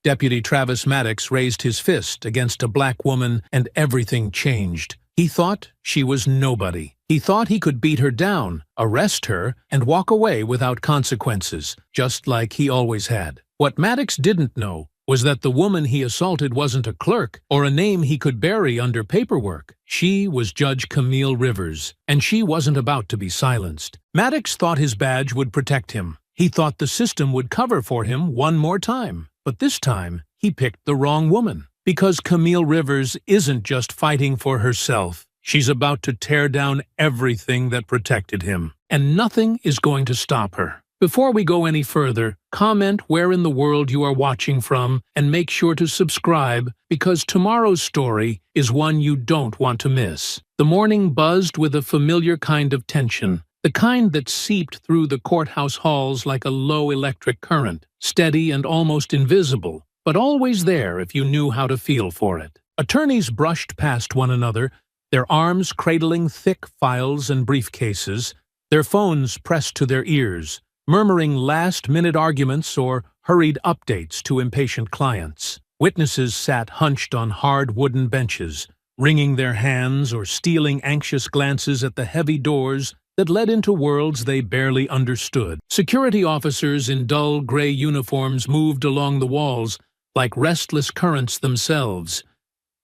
Deputy Travis Maddox raised his fist against a black woman and everything changed. He thought she was nobody. He thought he could beat her down, arrest her, and walk away without consequences, just like he always had. What Maddox didn't know was that the woman he assaulted wasn't a clerk or a name he could bury under paperwork. She was Judge Camille Rivers, and she wasn't about to be silenced. Maddox thought his badge would protect him. He thought the system would cover for him one more time. But this time, he picked the wrong woman. Because Camille Rivers isn't just fighting for herself. She's about to tear down everything that protected him. And nothing is going to stop her. Before we go any further, comment where in the world you are watching from and make sure to subscribe because tomorrow's story is one you don't want to miss. The morning buzzed with a familiar kind of tension, the kind that seeped through the courthouse halls like a low electric current, steady and almost invisible, but always there if you knew how to feel for it. Attorneys brushed past one another, their arms cradling thick files and briefcases, their phones pressed to their ears, murmuring last-minute arguments or hurried updates to impatient clients. Witnesses sat hunched on hard wooden benches, wringing their hands or stealing anxious glances at the heavy doors that led into worlds they barely understood. Security officers in dull gray uniforms moved along the walls like restless currents themselves,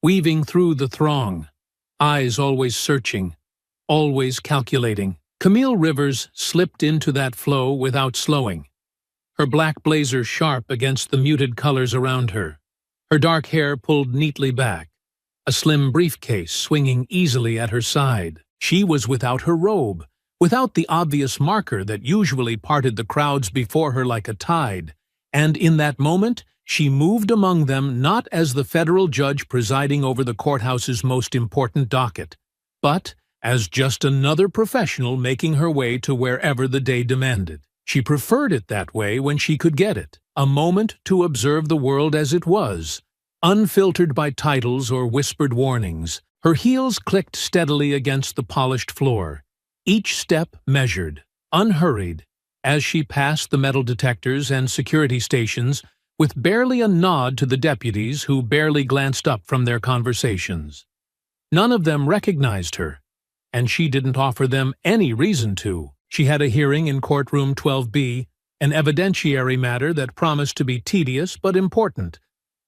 weaving through the throng, eyes always searching, always calculating. Camille Rivers slipped into that flow without slowing, her black blazer sharp against the muted colors around her, her dark hair pulled neatly back, a slim briefcase swinging easily at her side. She was without her robe, without the obvious marker that usually parted the crowds before her like a tide, and in that moment, she moved among them not as the federal judge presiding over the courthouse's most important docket, but as just another professional making her way to wherever the day demanded. She preferred it that way when she could get it, a moment to observe the world as it was, unfiltered by titles or whispered warnings. Her heels clicked steadily against the polished floor, each step measured, unhurried, as she passed the metal detectors and security stations with barely a nod to the deputies who barely glanced up from their conversations. None of them recognized her, and she didn't offer them any reason to. She had a hearing in courtroom 12B, an evidentiary matter that promised to be tedious but important,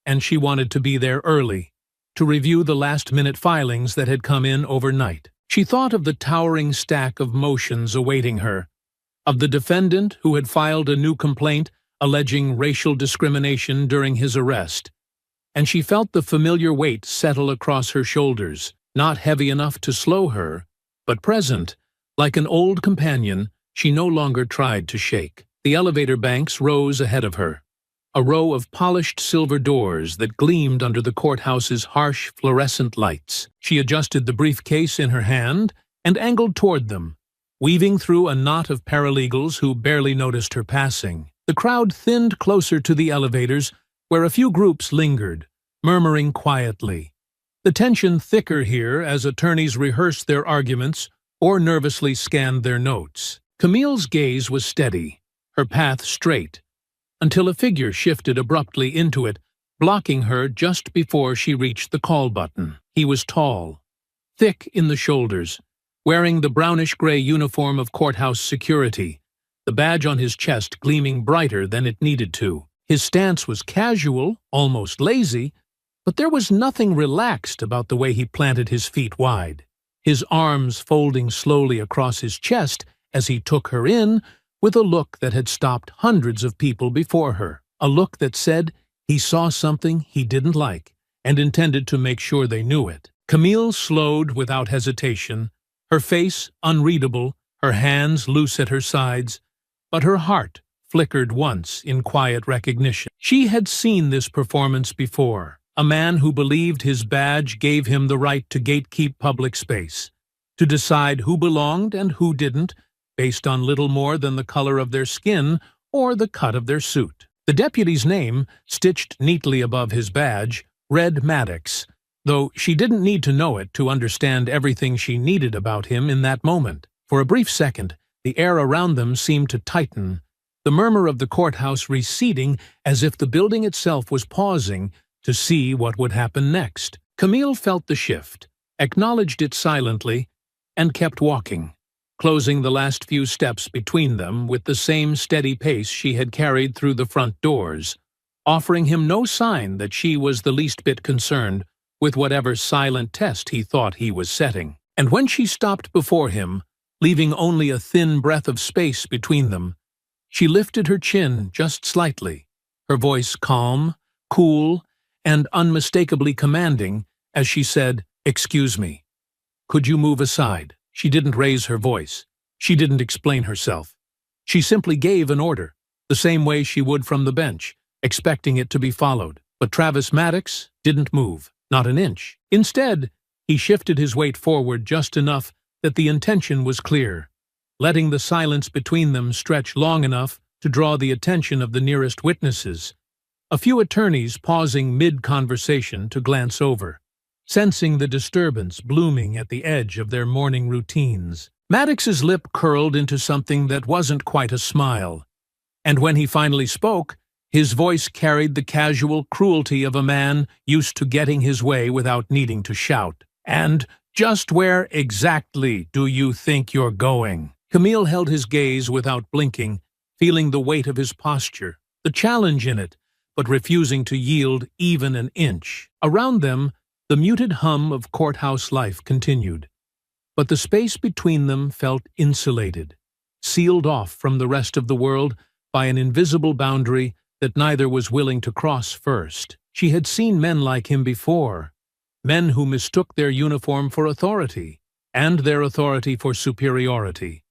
and she wanted to be there early, to review the last-minute filings that had come in overnight. She thought of the towering stack of motions awaiting her, of the defendant who had filed a new complaint alleging racial discrimination during his arrest, and she felt the familiar weight settle across her shoulders, not heavy enough to slow her, but present. Like an old companion, she no longer tried to shake. The elevator banks rose ahead of her, a row of polished silver doors that gleamed under the courthouse's harsh fluorescent lights. She adjusted the briefcase in her hand and angled toward them, weaving through a knot of paralegals who barely noticed her passing. The crowd thinned closer to the elevators, where a few groups lingered, murmuring quietly. The tension thicker here as attorneys rehearsed their arguments or nervously scanned their notes. Camille's gaze was steady, her path straight, until a figure shifted abruptly into it, blocking her just before she reached the call button. He was tall, thick in the shoulders, wearing the brownish-gray uniform of courthouse security, the badge on his chest gleaming brighter than it needed to. His stance was casual, almost lazy, but there was nothing relaxed about the way he planted his feet wide, his arms folding slowly across his chest as he took her in with a look that had stopped hundreds of people before her, a look that said he saw something he didn't like and intended to make sure they knew it. Camille slowed without hesitation, her face unreadable, her hands loose at her sides, but her heart flickered once in quiet recognition. She had seen this performance before. A man who believed his badge gave him the right to gatekeep public space, to decide who belonged and who didn't, based on little more than the color of their skin or the cut of their suit. The deputy's name, stitched neatly above his badge, read Maddox, though she didn't need to know it to understand everything she needed about him in that moment. For a brief second, the air around them seemed to tighten, the murmur of the courthouse receding as if the building itself was pausing to see what would happen next. Camille felt the shift, acknowledged it silently, and kept walking, closing the last few steps between them with the same steady pace she had carried through the front doors, offering him no sign that she was the least bit concerned with whatever silent test he thought he was setting. And when she stopped before him, leaving only a thin breath of space between them, she lifted her chin just slightly, her voice calm, cool, and unmistakably commanding as she said, "Excuse me. Could you move aside?" She didn't raise her voice. She didn't explain herself. She simply gave an order, the same way she would from the bench, expecting it to be followed. But Travis Maddox didn't move, not an inch. Instead, he shifted his weight forward just enough that the intention was clear, letting the silence between them stretch long enough to draw the attention of the nearest witnesses, a few attorneys pausing mid-conversation to glance over, sensing the disturbance blooming at the edge of their morning routines. Maddox's lip curled into something that wasn't quite a smile, and when he finally spoke, his voice carried the casual cruelty of a man used to getting his way without needing to shout. "And just where exactly do you think you're going?" Camille held his gaze without blinking, feeling the weight of his posture, the challenge in it, but refusing to yield even an inch. Around them, the muted hum of courthouse life continued, but the space between them felt insulated, sealed off from the rest of the world by an invisible boundary that neither was willing to cross first. She had seen men like him before, men who mistook their uniform for authority, and their authority for superiority,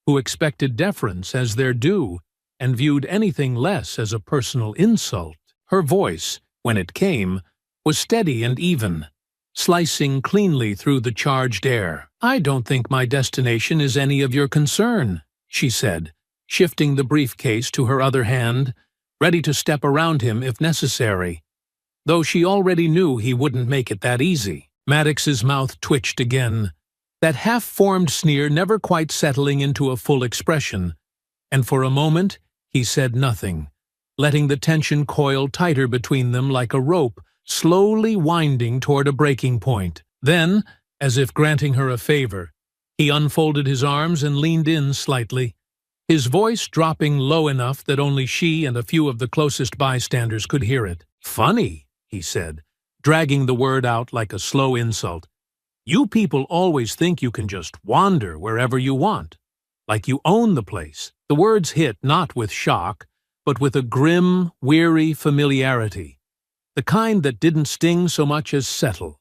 who expected deference as their due, and viewed anything less as a personal insult. Her voice, when it came, was steady and even, slicing cleanly through the charged air. "I don't think my destination is any of your concern," she said, shifting the briefcase to her other hand, ready to step around him if necessary, though she already knew he wouldn't make it that easy. Maddox's mouth twitched again, that half-formed sneer never quite settling into a full expression, and for a moment he said nothing, letting the tension coil tighter between them like a rope slowly winding toward a breaking point. Then, as if granting her a favor, he unfolded his arms and leaned in slightly, his voice dropping low enough that only she and a few of the closest bystanders could hear it. "Funny," he said, dragging the word out like a slow insult. "You people always think you can just wander wherever you want, like you own the place." The words hit not with shock, but with a grim, weary familiarity, the kind that didn't sting so much as settle,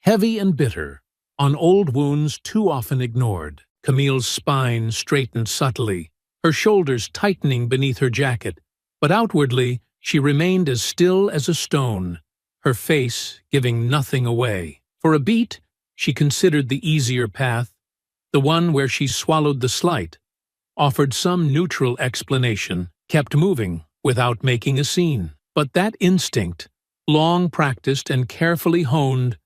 heavy and bitter, on old wounds too often ignored. Camille's spine straightened subtly, her shoulders tightening beneath her jacket, but outwardly she remained as still as a stone, her face giving nothing away. For a beat, she considered the easier path, the one where she swallowed the slight, offered some neutral explanation, kept moving without making a scene. But that instinct, long practiced and carefully honed,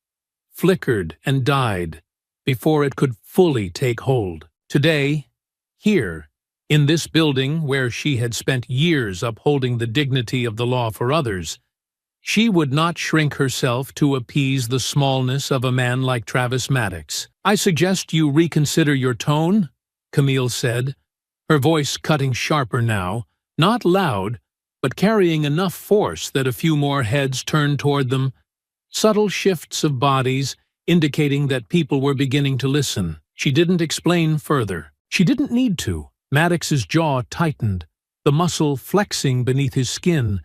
flickered and died before it could fully take hold. Today, here, in this building where she had spent years upholding the dignity of the law for others, she would not shrink herself to appease the smallness of a man like Travis Maddox. "I suggest you reconsider your tone," Camille said, her voice cutting sharper now, not loud, but carrying enough force that a few more heads turned toward them, subtle shifts of bodies indicating that people were beginning to listen. She didn't explain further. She didn't need to. Maddox's jaw tightened, the muscle flexing beneath his skin,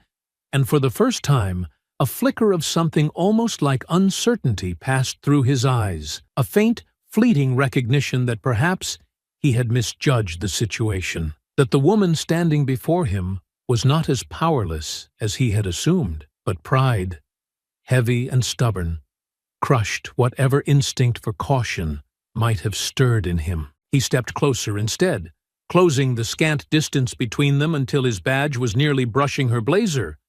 and for the first time, a flicker of something almost like uncertainty passed through his eyes, a faint, fleeting recognition that perhaps he had misjudged the situation, that the woman standing before him was not as powerless as he had assumed, but pride, heavy and stubborn, crushed whatever instinct for caution might have stirred in him. He stepped closer instead, closing the scant distance between them until his badge was nearly brushing her blazer,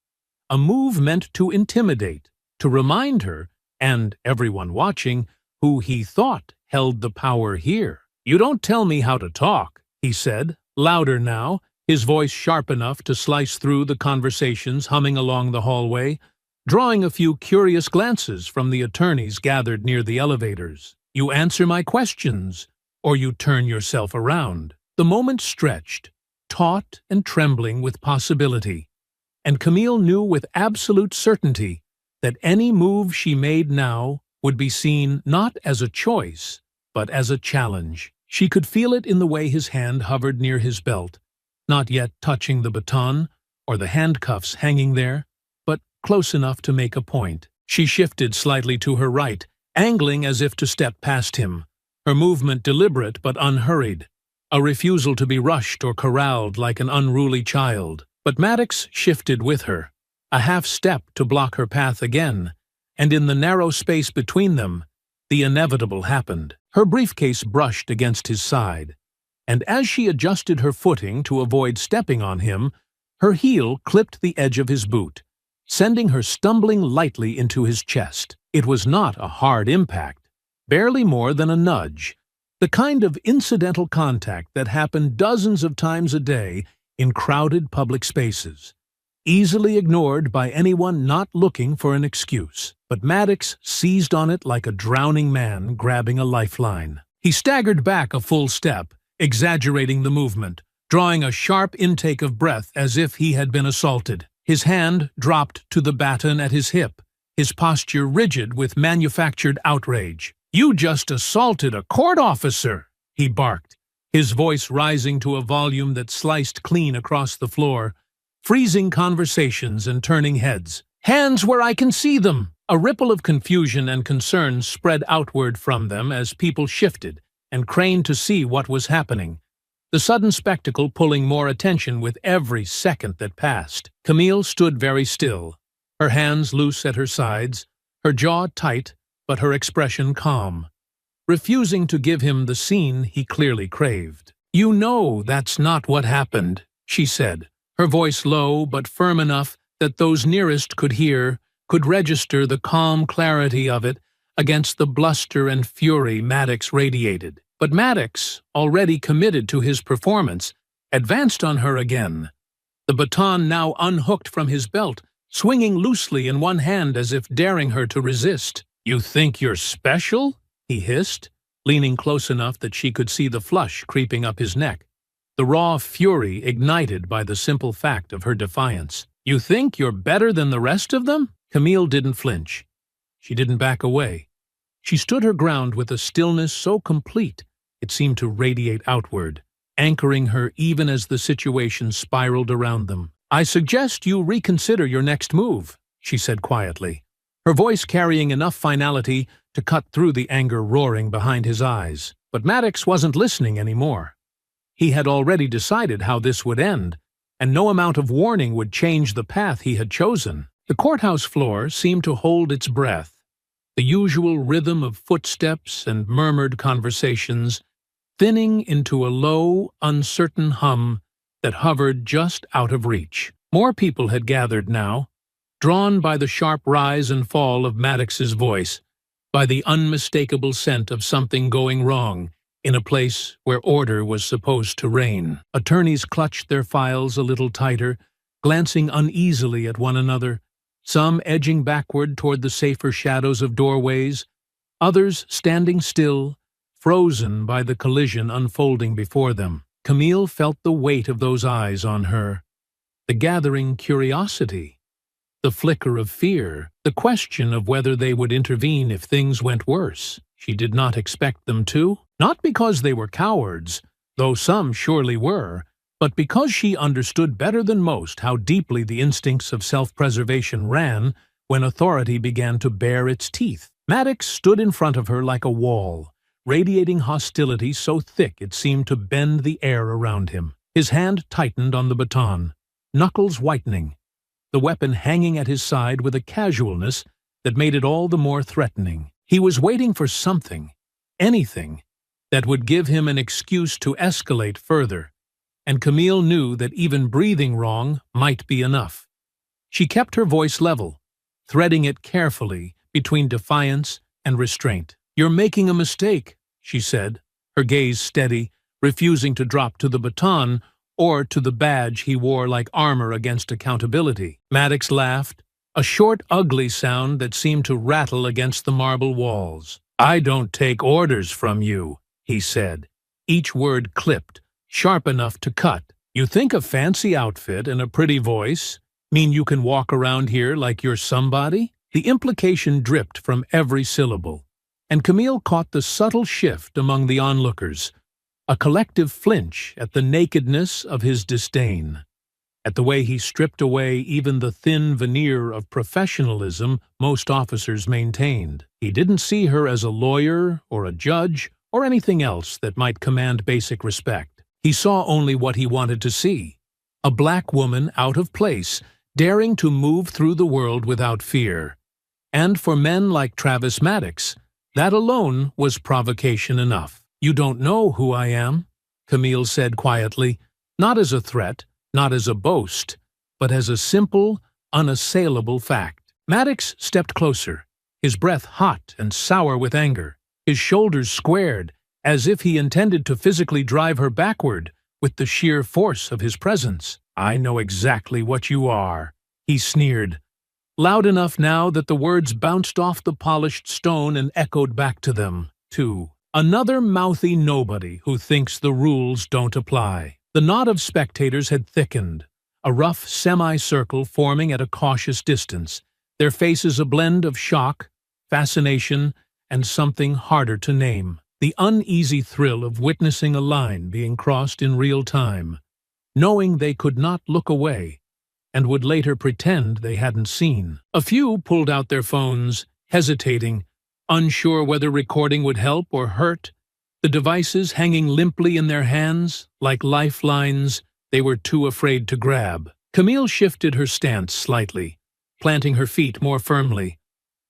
a move meant to intimidate, to remind her, and everyone watching, who he thought held the power here. "You don't tell me how to talk," he said, louder now, his voice sharp enough to slice through the conversations humming along the hallway, drawing a few curious glances from the attorneys gathered near the elevators. "You answer my questions, or you turn yourself around." The moment stretched, taut and trembling with possibility, and Camille knew with absolute certainty that any move she made now would be seen not as a choice, but as a challenge. She could feel it in the way his hand hovered near his belt, not yet touching the baton or the handcuffs hanging there, but close enough to make a point. She shifted slightly to her right, angling as if to step past him, her movement deliberate but unhurried, a refusal to be rushed or corralled like an unruly child. But Maddox shifted with her, a half step to block her path again, and in the narrow space between them, the inevitable happened. Her briefcase brushed against his side, and as she adjusted her footing to avoid stepping on him, her heel clipped the edge of his boot, sending her stumbling lightly into his chest. It was not a hard impact, barely more than a nudge, the kind of incidental contact that happened dozens of times a day in crowded public spaces, easily ignored by anyone not looking for an excuse. But Maddox seized on it like a drowning man grabbing a lifeline. He staggered back a full step, exaggerating the movement, drawing a sharp intake of breath as if he had been assaulted. His hand dropped to the baton at his hip, his posture rigid with manufactured outrage. "You just assaulted a court officer," he barked, his voice rising to a volume that sliced clean across the floor, freezing conversations and turning heads. "Hands where I can see them!" A ripple of confusion and concern spread outward from them as people shifted and craned to see what was happening, the sudden spectacle pulling more attention with every second that passed. Camille stood very still, her hands loose at her sides, her jaw tight but her expression calm, refusing to give him the scene he clearly craved. "You know that's not what happened," she said, her voice low but firm enough that those nearest could hear, could register the calm clarity of it against the bluster and fury Maddox radiated. But Maddox, already committed to his performance, advanced on her again, the baton now unhooked from his belt, swinging loosely in one hand as if daring her to resist. "You think you're special?" he hissed, leaning close enough that she could see the flush creeping up his neck, the raw fury ignited by the simple fact of her defiance. "You think you're better than the rest of them?" Camille didn't flinch. She didn't back away. She stood her ground with a stillness so complete it seemed to radiate outward, anchoring her even as the situation spiraled around them. "I suggest you reconsider your next move," she said quietly, her voice carrying enough finality to cut through the anger roaring behind his eyes. But Maddox wasn't listening anymore. He had already decided how this would end, and no amount of warning would change the path he had chosen. The courthouse floor seemed to hold its breath, the usual rhythm of footsteps and murmured conversations thinning into a low, uncertain hum that hovered just out of reach. More people had gathered now, drawn by the sharp rise and fall of Maddox's voice, by the unmistakable scent of something going wrong in a place where order was supposed to reign. Attorneys clutched their files a little tighter, glancing uneasily at one another, some edging backward toward the safer shadows of doorways, others standing still, frozen by the collision unfolding before them. Camille felt the weight of those eyes on her, the gathering curiosity, the flicker of fear, the question of whether they would intervene if things went worse. She did not expect them to, not because they were cowards, though some surely were, but because she understood better than most how deeply the instincts of self-preservation ran when authority began to bare its teeth. Maddox stood in front of her like a wall, radiating hostility so thick it seemed to bend the air around him. His hand tightened on the baton, knuckles whitening, the weapon hanging at his side with a casualness that made it all the more threatening. He was waiting for something, anything, that would give him an excuse to escalate further, and Camille knew that even breathing wrong might be enough. She kept her voice level, threading it carefully between defiance and restraint. "You're making a mistake," she said, her gaze steady, refusing to drop to the baton or to the badge he wore like armor against accountability. Maddox laughed, a short, ugly sound that seemed to rattle against the marble walls. "I don't take orders from you," he said, each word clipped, sharp enough to cut. "You think a fancy outfit and a pretty voice mean you can walk around here like you're somebody?" The implication dripped from every syllable, and Camille caught the subtle shift among the onlookers, a collective flinch at the nakedness of his disdain, at the way he stripped away even the thin veneer of professionalism most officers maintained. He didn't see her as a lawyer or a judge or anything else that might command basic respect. He saw only what he wanted to see: a black woman out of place, daring to move through the world without fear. And for men like Travis Maddox, that alone was provocation enough. "You don't know who I am," Camille said quietly, not as a threat, not as a boast, but as a simple, unassailable fact. Maddox stepped closer, his breath hot and sour with anger, his shoulders squared, as if he intended to physically drive her backward with the sheer force of his presence. "I know exactly what you are," he sneered, loud enough now that the words bounced off the polished stone and echoed back to them, too. "Another mouthy nobody who thinks the rules don't apply." The knot of spectators had thickened, a rough semicircle forming at a cautious distance, their faces a blend of shock, fascination, and something harder to name: the uneasy thrill of witnessing a line being crossed in real time, knowing they could not look away, and would later pretend they hadn't seen. A few pulled out their phones, hesitating, unsure whether recording would help or hurt, the devices hanging limply in their hands, like lifelines they were too afraid to grab. Camille shifted her stance slightly, planting her feet more firmly,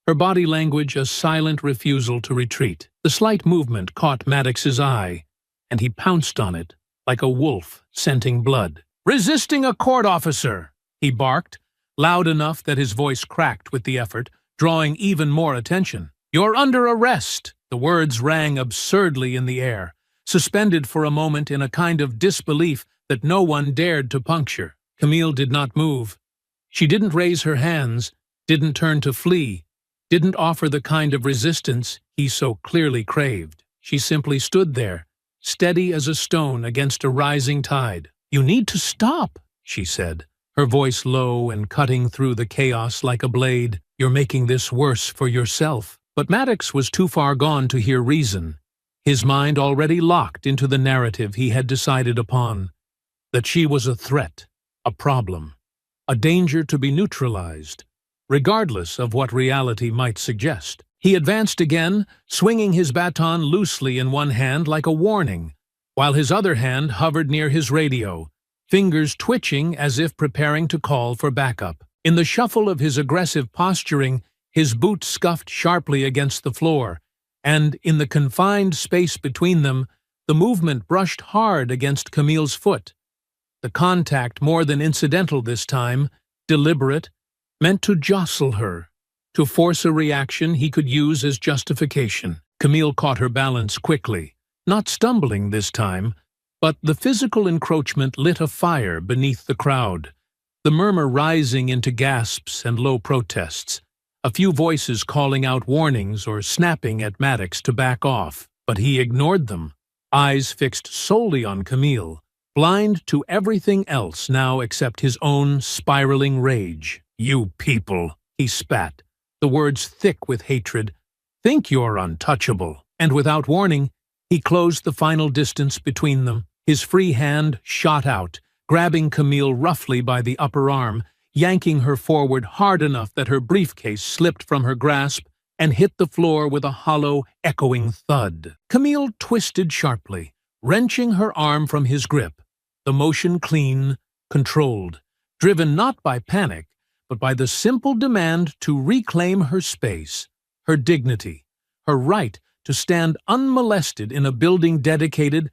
her body language a silent refusal to retreat. The slight movement caught Maddox's eye, and he pounced on it, like a wolf scenting blood. "Resisting a court officer!" he barked, loud enough that his voice cracked with the effort, drawing even more attention. "You're under arrest!" The words rang absurdly in the air, suspended for a moment in a kind of disbelief that no one dared to puncture. Camille did not move. She didn't raise her hands, didn't turn to flee, didn't offer the kind of resistance he so clearly craved. She simply stood there, steady as a stone against a rising tide. "You need to stop," she said, her voice low and cutting through the chaos like a blade. "You're making this worse for yourself." But Maddox was too far gone to hear reason, his mind already locked into the narrative he had decided upon, that she was a threat, a problem, a danger to be neutralized, regardless of what reality might suggest. He advanced again, swinging his baton loosely in one hand like a warning, while his other hand hovered near his radio, fingers twitching as if preparing to call for backup. In the shuffle of his aggressive posturing, his boot scuffed sharply against the floor, and in the confined space between them, the movement brushed hard against Camille's foot. The contact more than incidental this time, deliberate, meant to jostle her, to force a reaction he could use as justification. Camille caught her balance quickly, not stumbling this time, but the physical encroachment lit a fire beneath the crowd, the murmur rising into gasps and low protests, a few voices calling out warnings or snapping at Maddox to back off. But he ignored them, eyes fixed solely on Camille, blind to everything else now except his own spiraling rage. "You people," he spat, the words thick with hatred, "think you're untouchable." And without warning, he closed the final distance between them. His free hand shot out, grabbing Camille roughly by the upper arm, yanking her forward hard enough that her briefcase slipped from her grasp and hit the floor with a hollow, echoing thud. Camille twisted sharply, wrenching her arm from his grip, the motion clean, controlled, driven not by panic, but by the simple demand to reclaim her space, her dignity, her right to stand unmolested in a building dedicated,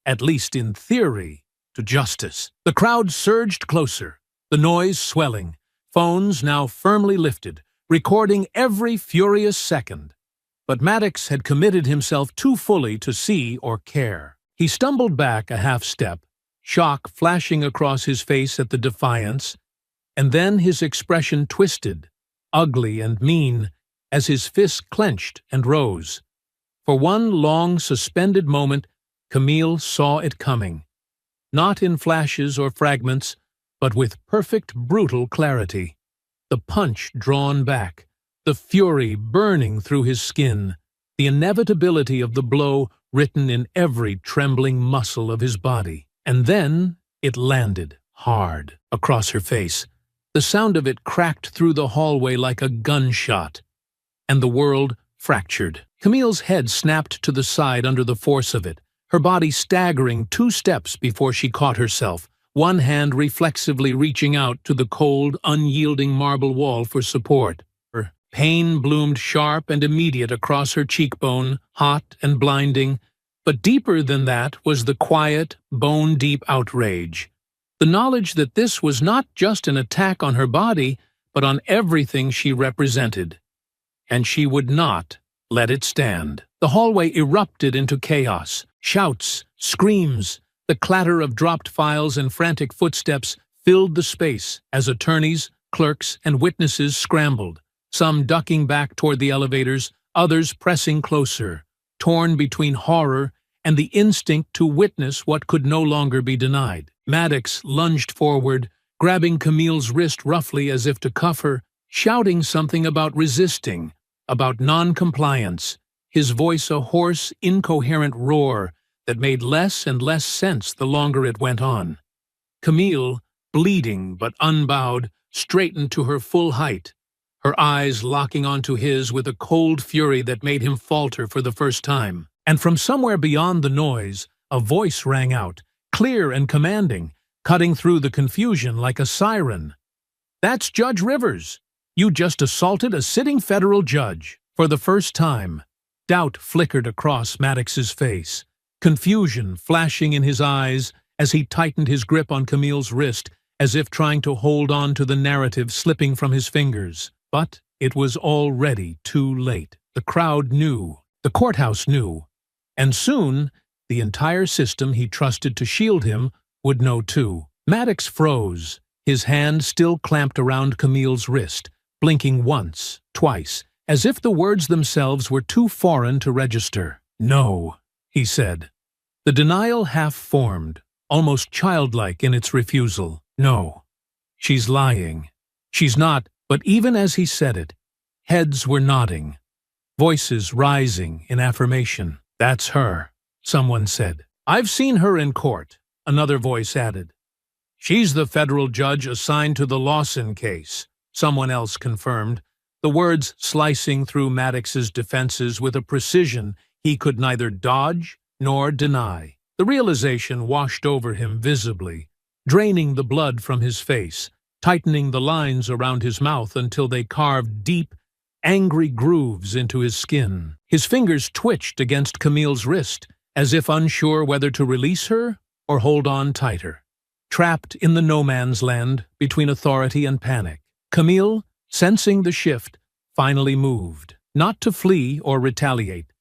at least in theory, to justice. The crowd surged closer, the noise swelling, phones now firmly lifted, recording every furious second. But Maddox had committed himself too fully to see or care. He stumbled back a half step, shock flashing across his face at the defiance, and then his expression twisted, ugly and mean, as his fists clenched and rose. For one long, suspended moment, Camille saw it coming. Not in flashes or fragments, but with perfect, brutal clarity. The punch drawn back, the fury burning through his skin, the inevitability of the blow written in every trembling muscle of his body. And then it landed, hard, across her face. The sound of it cracked through the hallway like a gunshot, and the world fractured. Camille's head snapped to the side under the force of it, her body staggering 2 steps before she caught herself, one hand reflexively reaching out to the cold, unyielding marble wall for support. Pain bloomed sharp and immediate across her cheekbone, hot and blinding, but deeper than that was the quiet, bone-deep outrage. The knowledge that this was not just an attack on her body, but on everything she represented. And she would not let it stand. The hallway erupted into chaos. Shouts, screams, the clatter of dropped files and frantic footsteps filled the space as attorneys, clerks, and witnesses scrambled, some ducking back toward the elevators, others pressing closer, torn between horror and the instinct to witness what could no longer be denied. Maddox lunged forward, grabbing Camille's wrist roughly as if to cuff her, shouting something about resisting, about non-compliance, his voice a hoarse, incoherent roar that made less and less sense the longer it went on. Camille, bleeding but unbowed, straightened to her full height, her eyes locking onto his with a cold fury that made him falter for the first time. And from somewhere beyond the noise, a voice rang out, clear and commanding, cutting through the confusion like a siren. "That's Judge Rivers. You just assaulted a sitting federal judge." For the first time, doubt flickered across Maddox's face, confusion flashing in his eyes as he tightened his grip on Camille's wrist, as if trying to hold on to the narrative slipping from his fingers. But it was already too late. The crowd knew, the courthouse knew, and soon the entire system he trusted to shield him would know too. Maddox froze, his hand still clamped around Camille's wrist, blinking once, twice, as if the words themselves were too foreign to register. "No," he said. The denial half-formed, almost childlike in its refusal. "No, she's lying. She's not." But even as he said it, heads were nodding, voices rising in affirmation. "That's her," someone said. "I've seen her in court," another voice added. "She's the federal judge assigned to the Lawson case," someone else confirmed, the words slicing through Maddox's defenses with a precision he could neither dodge nor deny. The realization washed over him visibly, draining the blood from his face, tightening the lines around his mouth until they carved deep, angry grooves into his skin. His fingers twitched against Camille's wrist, as if unsure whether to release her or hold on tighter. Trapped in the no-man's land between authority and panic, Camille, sensing the shift, finally moved, not to flee or retaliate,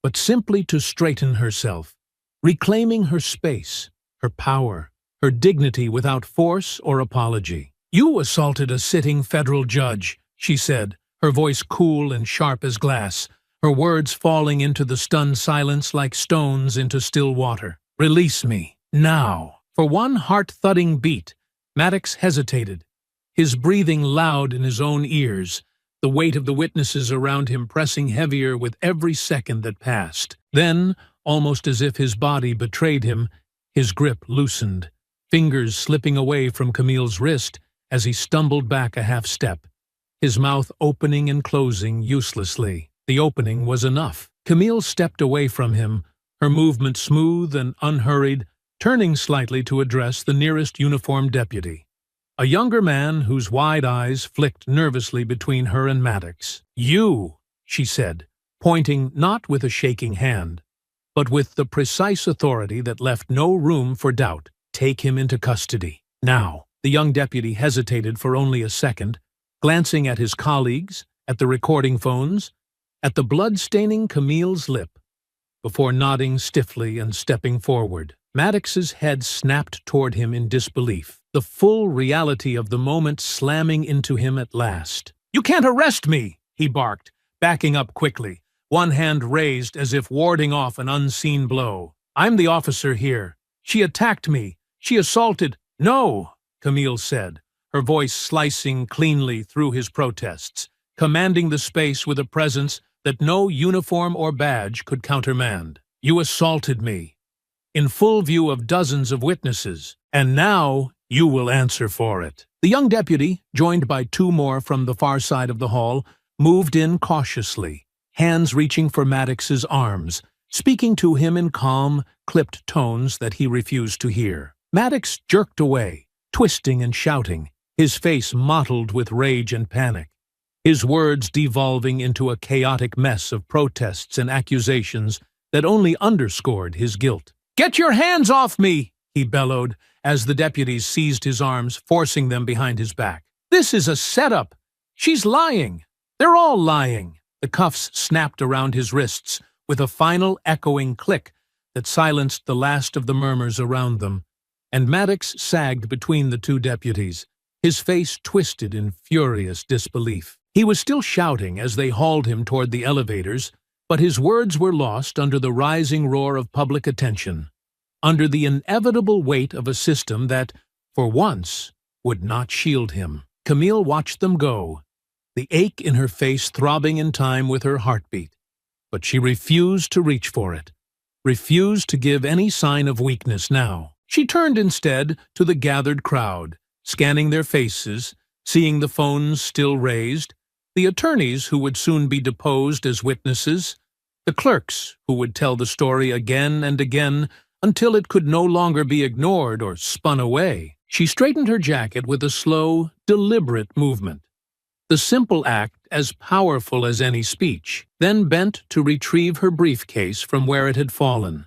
but simply to straighten herself, reclaiming her space, her power, her dignity without force or apology. "You assaulted a sitting federal judge," she said, her voice cool and sharp as glass, her words falling into the stunned silence like stones into still water. "Release me, now." For one heart-thudding beat, Maddox hesitated, his breathing loud in his own ears, the weight of the witnesses around him pressing heavier with every second that passed. Then, almost as if his body betrayed him, his grip loosened, fingers slipping away from Camille's wrist as he stumbled back a half-step, his mouth opening and closing uselessly. The opening was enough. Camille stepped away from him, her movement smooth and unhurried, turning slightly to address the nearest uniformed deputy, a younger man whose wide eyes flicked nervously between her and Maddox. "You," she said, pointing not with a shaking hand, but with the precise authority that left no room for doubt. "Take him into custody, now." The young deputy hesitated for only a second, glancing at his colleagues, at the recording phones, at the blood staining Camille's lip, before nodding stiffly and stepping forward. Maddox's head snapped toward him in disbelief, the full reality of the moment slamming into him at last. "You can't arrest me!" he barked, backing up quickly, one hand raised as if warding off an unseen blow. "I'm the officer here. She attacked me. She assaulted—" "No," Camille said, her voice slicing cleanly through his protests, commanding the space with a presence that no uniform or badge could countermand. "You assaulted me, in full view of dozens of witnesses, and now you will answer for it." The young deputy, joined by two more from the far side of the hall, moved in cautiously, hands reaching for Maddox's arms, speaking to him in calm, clipped tones that he refused to hear. Maddox jerked away, twisting and shouting, his face mottled with rage and panic, his words devolving into a chaotic mess of protests and accusations that only underscored his guilt. "Get your hands off me!" he bellowed, as the deputies seized his arms, forcing them behind his back. "This is a setup! She's lying! They're all lying!" The cuffs snapped around his wrists with a final echoing click that silenced the last of the murmurs around them, and Maddox sagged between the two deputies, his face twisted in furious disbelief. He was still shouting as they hauled him toward the elevators, but his words were lost under the rising roar of public attention, under the inevitable weight of a system that, for once, would not shield him. Camille watched them go, the ache in her face throbbing in time with her heartbeat, but she refused to reach for it, refused to give any sign of weakness now. She turned instead to the gathered crowd, scanning their faces, seeing the phones still raised, the attorneys who would soon be deposed as witnesses, the clerks who would tell the story again and again until it could no longer be ignored or spun away. She straightened her jacket with a slow, deliberate movement, the simple act as powerful as any speech, then bent to retrieve her briefcase from where it had fallen,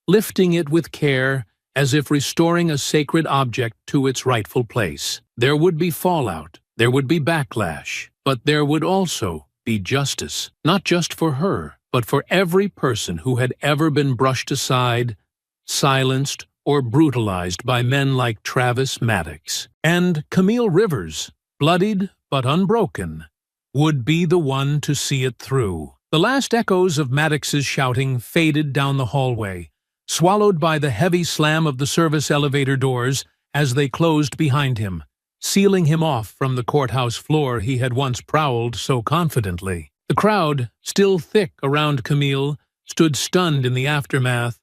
lifting it with care as if restoring a sacred object to its rightful place. There would be fallout, there would be backlash, but there would also be justice, not just for her, but for every person who had ever been brushed aside, silenced, or brutalized by men like Travis Maddox. And Camille Rivers, bloodied but unbroken, would be the one to see it through. The last echoes of Maddox's shouting faded down the hallway, swallowed by the heavy slam of the service elevator doors as they closed behind him, sealing him off from the courthouse floor he had once prowled so confidently. The crowd, still thick around Camille, stood stunned in the aftermath,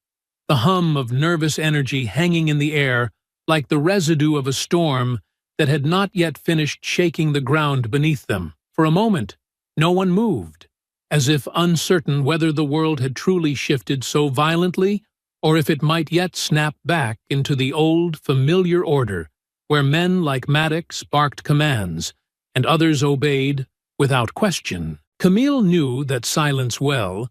the hum of nervous energy hanging in the air like the residue of a storm that had not yet finished shaking the ground beneath them. For a moment, no one moved, as if uncertain whether the world had truly shifted so violently or if it might yet snap back into the old, familiar order where men like Maddox barked commands and others obeyed without question. Camille knew that silence well,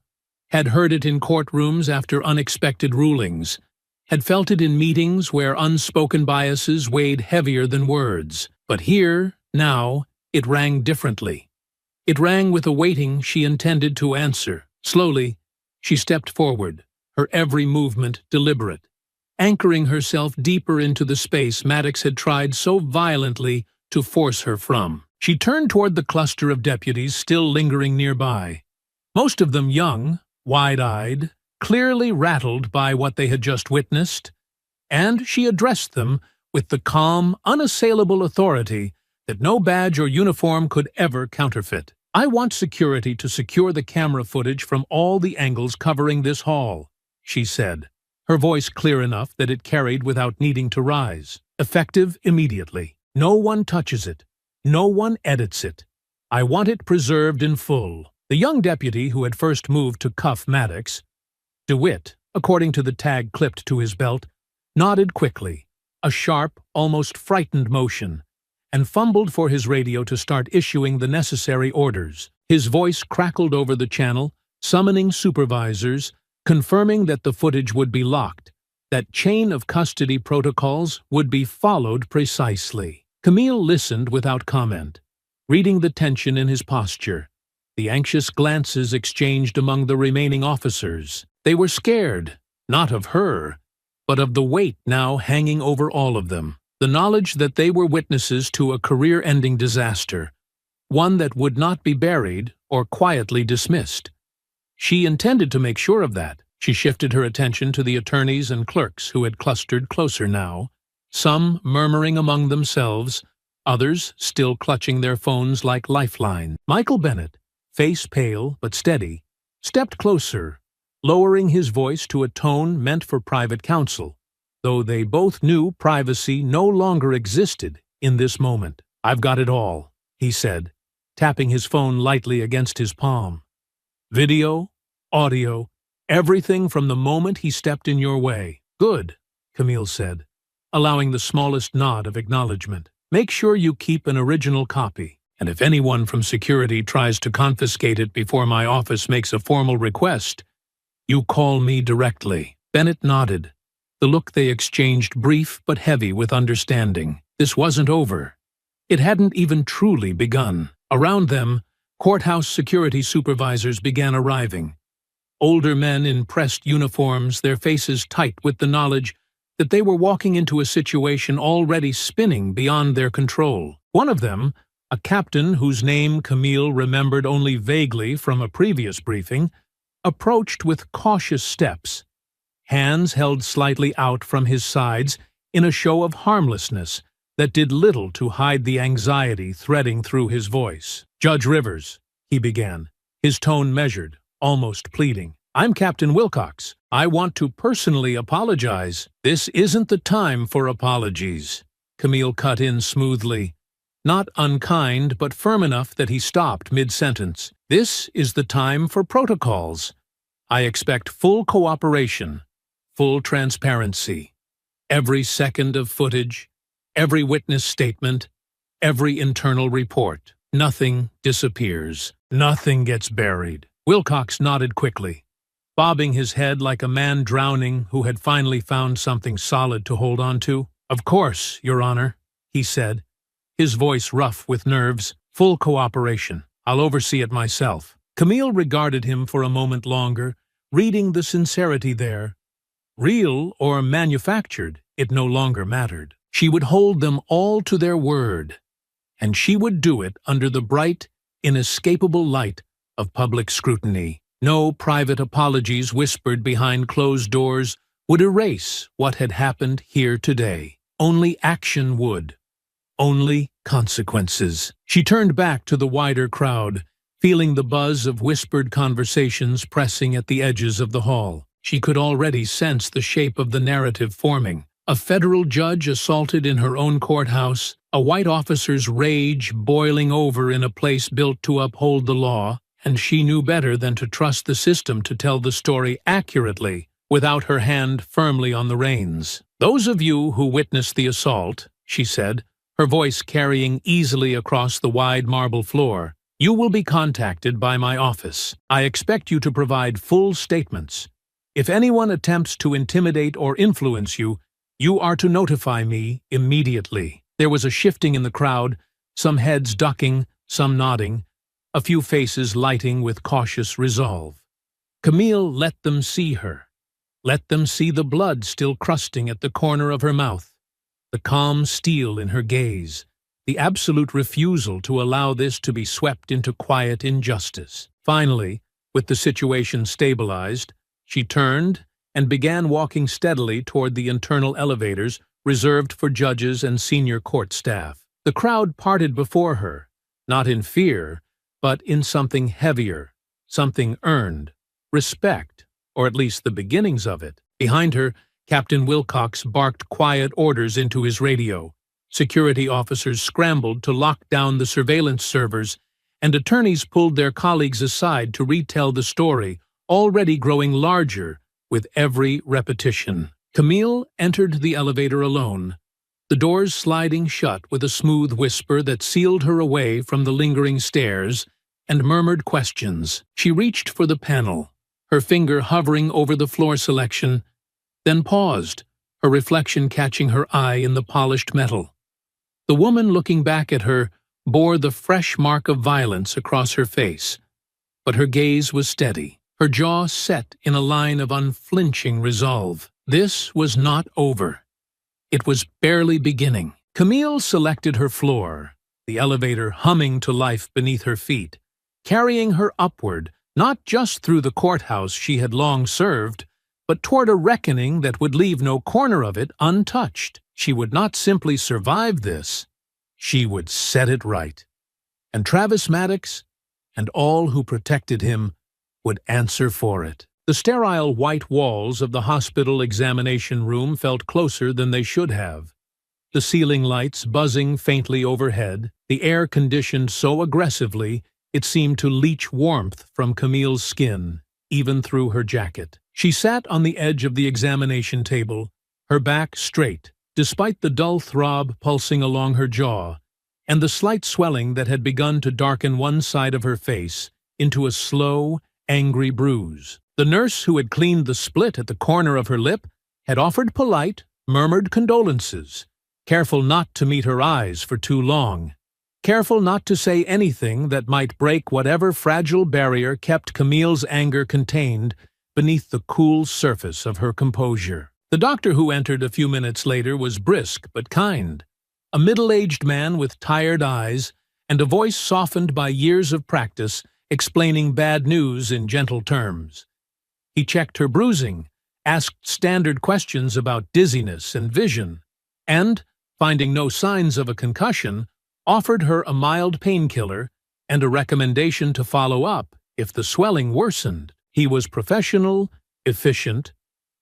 had heard it in courtrooms after unexpected rulings, had felt it in meetings where unspoken biases weighed heavier than words. But here, now, it rang differently. It rang with a waiting she intended to answer. Slowly, she stepped forward, her every movement deliberate, anchoring herself deeper into the space Maddox had tried so violently to force her from. She turned toward the cluster of deputies still lingering nearby, most of them young, wide-eyed, clearly rattled by what they had just witnessed, and she addressed them with the calm, unassailable authority that no badge or uniform could ever counterfeit. "I want security to secure the camera footage from all the angles covering this hall," she said, her voice clear enough that it carried without needing to rise. "Effective immediately. No one touches it. No one edits it. I want it preserved in full." The young deputy who had first moved to cuff Maddox, DeWitt, according to the tag clipped to his belt, nodded quickly, a sharp, almost frightened motion, and fumbled for his radio to start issuing the necessary orders. His voice crackled over the channel, summoning supervisors, confirming that the footage would be locked, that chain of custody protocols would be followed precisely. Camille listened without comment, reading the tension in his posture, the anxious glances exchanged among the remaining officers. They were scared, not of her, but of the weight now hanging over all of them. The knowledge that they were witnesses to a career-ending disaster, one that would not be buried or quietly dismissed. She intended to make sure of that. She shifted her attention to the attorneys and clerks who had clustered closer now, some murmuring among themselves, others still clutching their phones like lifelines. Michael Bennett, face pale but steady, stepped closer, lowering his voice to a tone meant for private counsel, though they both knew privacy no longer existed in this moment. "I've got it all," he said, tapping his phone lightly against his palm. "Video, audio, everything from the moment he stepped in your way." "Good," Camille said, allowing the smallest nod of acknowledgement. "Make sure you keep an original copy, and if anyone from security tries to confiscate it before my office makes a formal request, you call me directly." Bennett nodded, the look they exchanged brief but heavy with understanding. This wasn't over. It hadn't even truly begun. Around them, courthouse security supervisors began arriving. Older men in pressed uniforms, their faces tight with the knowledge that they were walking into a situation already spinning beyond their control. One of them, a captain whose name Camille remembered only vaguely from a previous briefing, approached with cautious steps, hands held slightly out from his sides in a show of harmlessness that did little to hide the anxiety threading through his voice. "Judge Rivers," he began, his tone measured, almost pleading. "I'm Captain Wilcox. I want to personally apologize." "This isn't the time for apologies," Camille cut in smoothly, not unkind but firm enough that he stopped mid-sentence. "This is the time for protocols. I expect full cooperation, full transparency. Every second of footage, every witness statement, every internal report. Nothing disappears. Nothing gets buried." Wilcox nodded quickly, bobbing his head like a man drowning who had finally found something solid to hold on to. "Of course, Your Honor," he said, his voice rough with nerves. "Full cooperation. I'll oversee it myself." Camille regarded him for a moment longer, reading the sincerity there. Real or manufactured, it no longer mattered. She would hold them all to their word, and she would do it under the bright, inescapable light of public scrutiny. No private apologies whispered behind closed doors would erase what had happened here today. Only action would. Only consequences. She turned back to the wider crowd, feeling the buzz of whispered conversations pressing at the edges of the hall. She could already sense the shape of the narrative forming. A federal judge assaulted in her own courthouse, a white officer's rage boiling over in a place built to uphold the law, and she knew better than to trust the system to tell the story accurately without her hand firmly on the reins. "Those of you who witnessed the assault," she said, her voice carrying easily across the wide marble floor, "you will be contacted by my office. I expect you to provide full statements. If anyone attempts to intimidate or influence you, you are to notify me immediately." There was a shifting in the crowd, some heads ducking, some nodding, a few faces lighting with cautious resolve. Camille let them see her. Let them see the blood still crusting at the corner of her mouth, the calm steel in her gaze, the absolute refusal to allow this to be swept into quiet injustice. Finally, with the situation stabilized, she turned and began walking steadily toward the internal elevators reserved for judges and senior court staff. The crowd parted before her, not in fear, but in something heavier, something earned, respect, or at least the beginnings of it. Behind her, Captain Wilcox barked quiet orders into his radio. Security officers scrambled to lock down the surveillance servers, and attorneys pulled their colleagues aside to retell the story, already growing larger with every repetition. Camille entered the elevator alone, the doors sliding shut with a smooth whisper that sealed her away from the lingering stares and murmured questions. She reached for the panel, her finger hovering over the floor selection, then paused, her reflection catching her eye in the polished metal. The woman looking back at her bore the fresh mark of violence across her face, but her gaze was steady, her jaw set in a line of unflinching resolve. This was not over. It was barely beginning. Camille selected her floor, the elevator humming to life beneath her feet, carrying her upward, not just through the courthouse she had long served, but toward a reckoning that would leave no corner of it untouched. She would not simply survive this, she would set it right. And Travis Maddox, and all who protected him, would answer for it. The sterile white walls of the hospital examination room felt closer than they should have. The ceiling lights buzzing faintly overhead, the air conditioned so aggressively it seemed to leach warmth from Camille's skin, even through her jacket. She sat on the edge of the examination table, her back straight, despite the dull throb pulsing along her jaw, and the slight swelling that had begun to darken one side of her face into a slow, angry bruise. The nurse who had cleaned the split at the corner of her lip had offered polite, murmured condolences, careful not to meet her eyes for too long, careful not to say anything that might break whatever fragile barrier kept Camille's anger contained beneath the cool surface of her composure. The doctor who entered a few minutes later was brisk but kind, a middle-aged man with tired eyes and a voice softened by years of practice explaining bad news in gentle terms. He checked her bruising, asked standard questions about dizziness and vision, and, finding no signs of a concussion, offered her a mild painkiller and a recommendation to follow up if the swelling worsened. He was professional, efficient,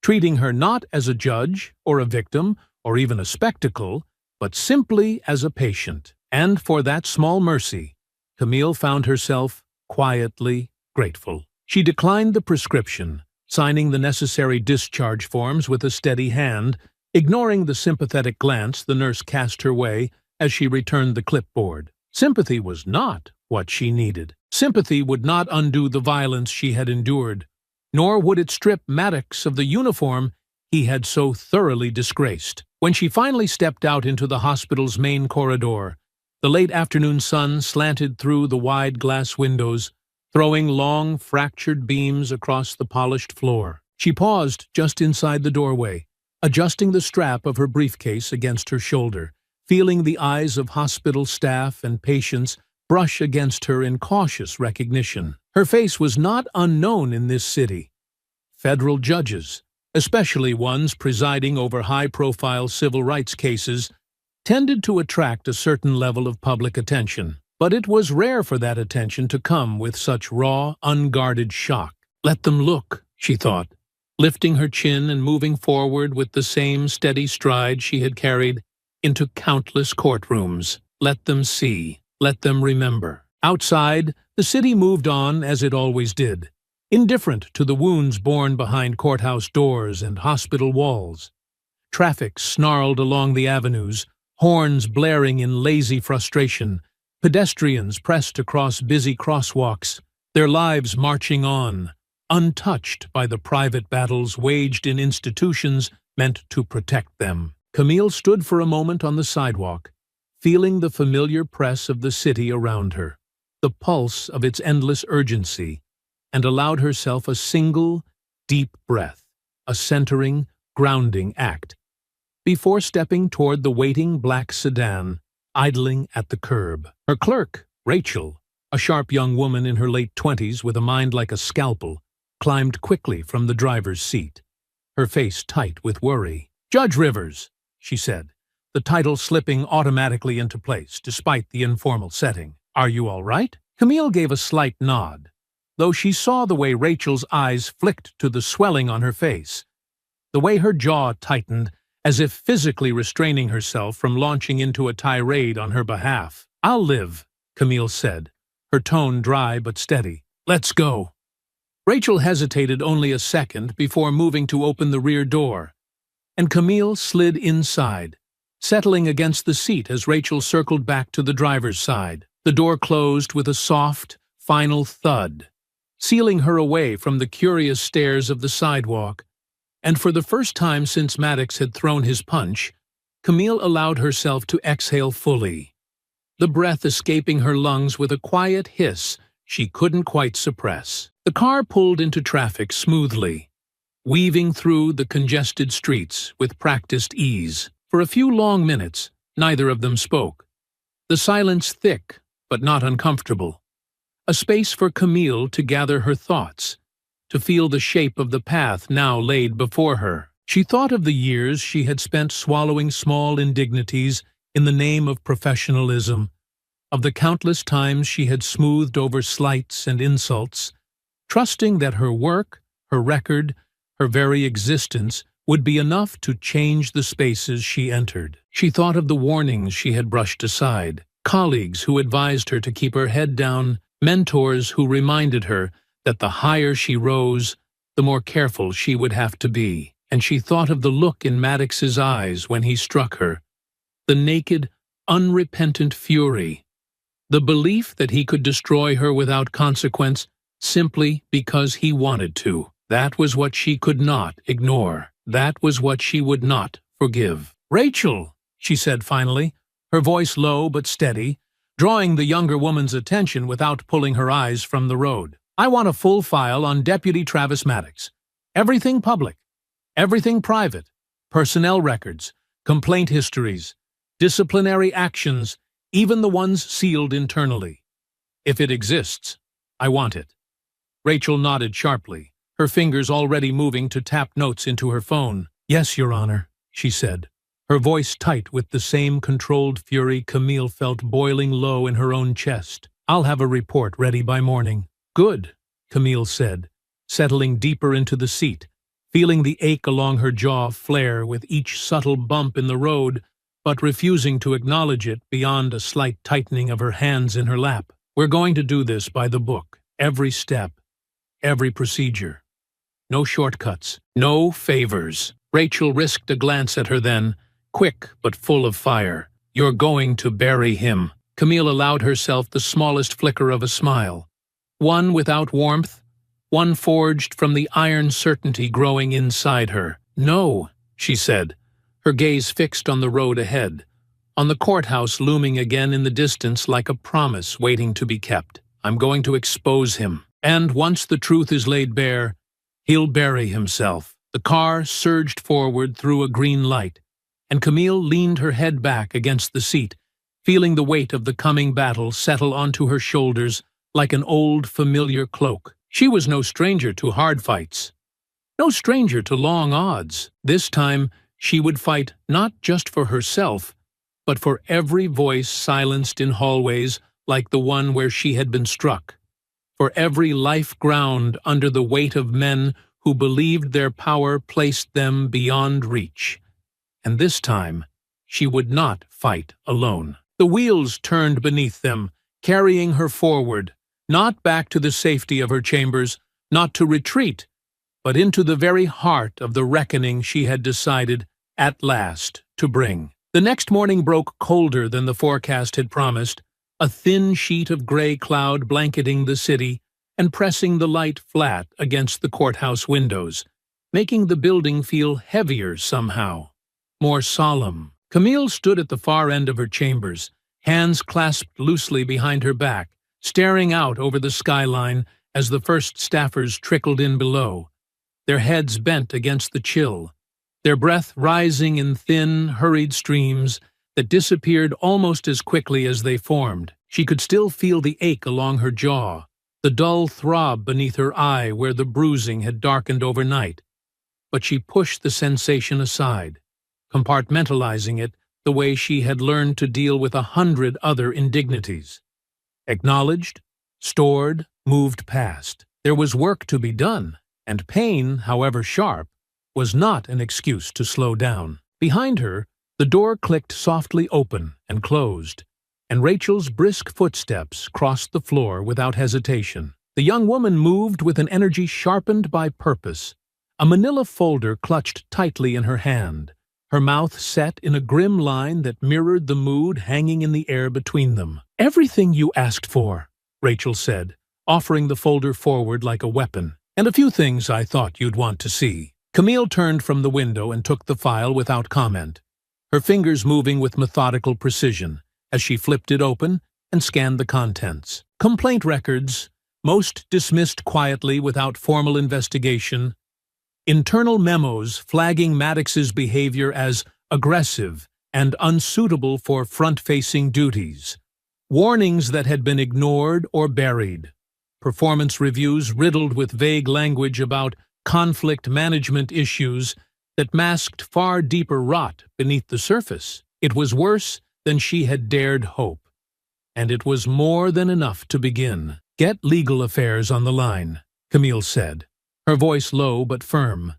treating her not as a judge or a victim or even a spectacle, but simply as a patient. And for that small mercy, Camille found herself quietly grateful. She declined the prescription, signing the necessary discharge forms with a steady hand, ignoring the sympathetic glance the nurse cast her way as she returned the clipboard. Sympathy was not what she needed. Sympathy would not undo the violence she had endured, nor would it strip Maddox of the uniform he had so thoroughly disgraced. When she finally stepped out into the hospital's main corridor, the late afternoon sun slanted through the wide glass windows, throwing long, fractured beams across the polished floor. She paused just inside the doorway, adjusting the strap of her briefcase against her shoulder, feeling the eyes of hospital staff and patients brush against her in cautious recognition. Her face was not unknown in this city. Federal judges, especially ones presiding over high-profile civil rights cases, tended to attract a certain level of public attention. But it was rare for that attention to come with such raw, unguarded shock. Let them look, she thought, lifting her chin and moving forward with the same steady stride she had carried into countless courtrooms. Let them see. Let them remember. Outside, the city moved on as it always did, indifferent to the wounds borne behind courthouse doors and hospital walls. Traffic snarled along the avenues, horns blaring in lazy frustration, pedestrians pressed across busy crosswalks, their lives marching on, untouched by the private battles waged in institutions meant to protect them. Camille stood for a moment on the sidewalk, feeling the familiar press of the city around her, the pulse of its endless urgency, and allowed herself a single, deep breath, a centering, grounding act, before stepping toward the waiting black sedan, idling at the curb. Her clerk, Rachel, a sharp young woman in her late 20s with a mind like a scalpel, climbed quickly from the driver's seat, her face tight with worry. "Judge Rivers," she said, the title slipping automatically into place despite the informal setting. "Are you all right?" Camille gave a slight nod, though she saw the way Rachel's eyes flicked to the swelling on her face, the way her jaw tightened as if physically restraining herself from launching into a tirade on her behalf. "I'll live," Camille said, her tone dry but steady. "Let's go." Rachel hesitated only a second before moving to open the rear door, and Camille slid inside, settling against the seat as Rachel circled back to the driver's side. The door closed with a soft, final thud, sealing her away from the curious stares of the sidewalk, and for the first time since Maddox had thrown his punch, Camille allowed herself to exhale fully, the breath escaping her lungs with a quiet hiss she couldn't quite suppress. The car pulled into traffic smoothly, weaving through the congested streets with practiced ease. For a few long minutes, neither of them spoke. The silence thick, but not uncomfortable. A space for Camille to gather her thoughts, to feel the shape of the path now laid before her. She thought of the years she had spent swallowing small indignities in the name of professionalism, of the countless times she had smoothed over slights and insults, trusting that her work, her record, her very existence would be enough to change the spaces she entered. She thought of the warnings she had brushed aside, colleagues who advised her to keep her head down, mentors who reminded her that the higher she rose, the more careful she would have to be. And she thought of the look in Maddox's eyes when he struck her, the naked, unrepentant fury, the belief that he could destroy her without consequence simply because he wanted to. That was what she could not ignore. That was what she would not forgive. "Rachel," she said finally, her voice low but steady, drawing the younger woman's attention without pulling her eyes from the road. "I want a full file on Deputy Travis Maddox. Everything public, everything private, personnel records, complaint histories, disciplinary actions, even the ones sealed internally. If it exists, I want it." Rachel nodded sharply, her fingers already moving to tap notes into her phone. "Yes, Your Honor," she said, her voice tight with the same controlled fury Camille felt boiling low in her own chest. "I'll have a report ready by morning." "Good," Camille said, settling deeper into the seat, feeling the ache along her jaw flare with each subtle bump in the road, but refusing to acknowledge it beyond a slight tightening of her hands in her lap. "We're going to do this by the book, every step, every procedure. No shortcuts, no favors." Rachel risked a glance at her then, quick but full of fire. "You're going to bury him." Camille allowed herself the smallest flicker of a smile. One without warmth, one forged from the iron certainty growing inside her. "No," she said, her gaze fixed on the road ahead, on the courthouse looming again in the distance like a promise waiting to be kept. "I'm going to expose him. And once the truth is laid bare, he'll bury himself." The car surged forward through a green light, and Camille leaned her head back against the seat, feeling the weight of the coming battle settle onto her shoulders like an old, familiar cloak. She was no stranger to hard fights, no stranger to long odds. This time, she would fight not just for herself, but for every voice silenced in hallways like the one where she had been struck, for every life ground under the weight of men who believed their power placed them beyond reach. And this time, she would not fight alone. The wheels turned beneath them, carrying her forward, not back to the safety of her chambers, not to retreat, but into the very heart of the reckoning she had decided, at last, to bring. The next morning broke colder than the forecast had promised, a thin sheet of gray cloud blanketing the city and pressing the light flat against the courthouse windows, making the building feel heavier somehow, more solemn. Camille stood at the far end of her chambers, hands clasped loosely behind her back, staring out over the skyline as the first staffers trickled in below, their heads bent against the chill, their breath rising in thin, hurried streams that disappeared almost as quickly as they formed. She could still feel the ache along her jaw, the dull throb beneath her eye where the bruising had darkened overnight. But she pushed the sensation aside, compartmentalizing it the way she had learned to deal with 100 other indignities. Acknowledged, stored, moved past. There was work to be done, and pain, however sharp, was not an excuse to slow down. Behind her, the door clicked softly open and closed, and Rachel's brisk footsteps crossed the floor without hesitation. The young woman moved with an energy sharpened by purpose, a manila folder clutched tightly in her hand, her mouth set in a grim line that mirrored the mood hanging in the air between them. "Everything you asked for," Rachel said, offering the folder forward like a weapon. "And a few things I thought you'd want to see." Camille turned from the window and took the file without comment, her fingers moving with methodical precision as she flipped it open and scanned the contents. Complaint records, most dismissed quietly without formal investigation. internal memos flagging Maddox's behavior as aggressive and unsuitable for front-facing duties, warnings that had been ignored or buried, performance reviews riddled with vague language about conflict management issues that masked far deeper rot beneath the surface. It was worse than she had dared hope, and it was more than enough to begin. "Get legal affairs on the line," Camille said, her voice low but firm,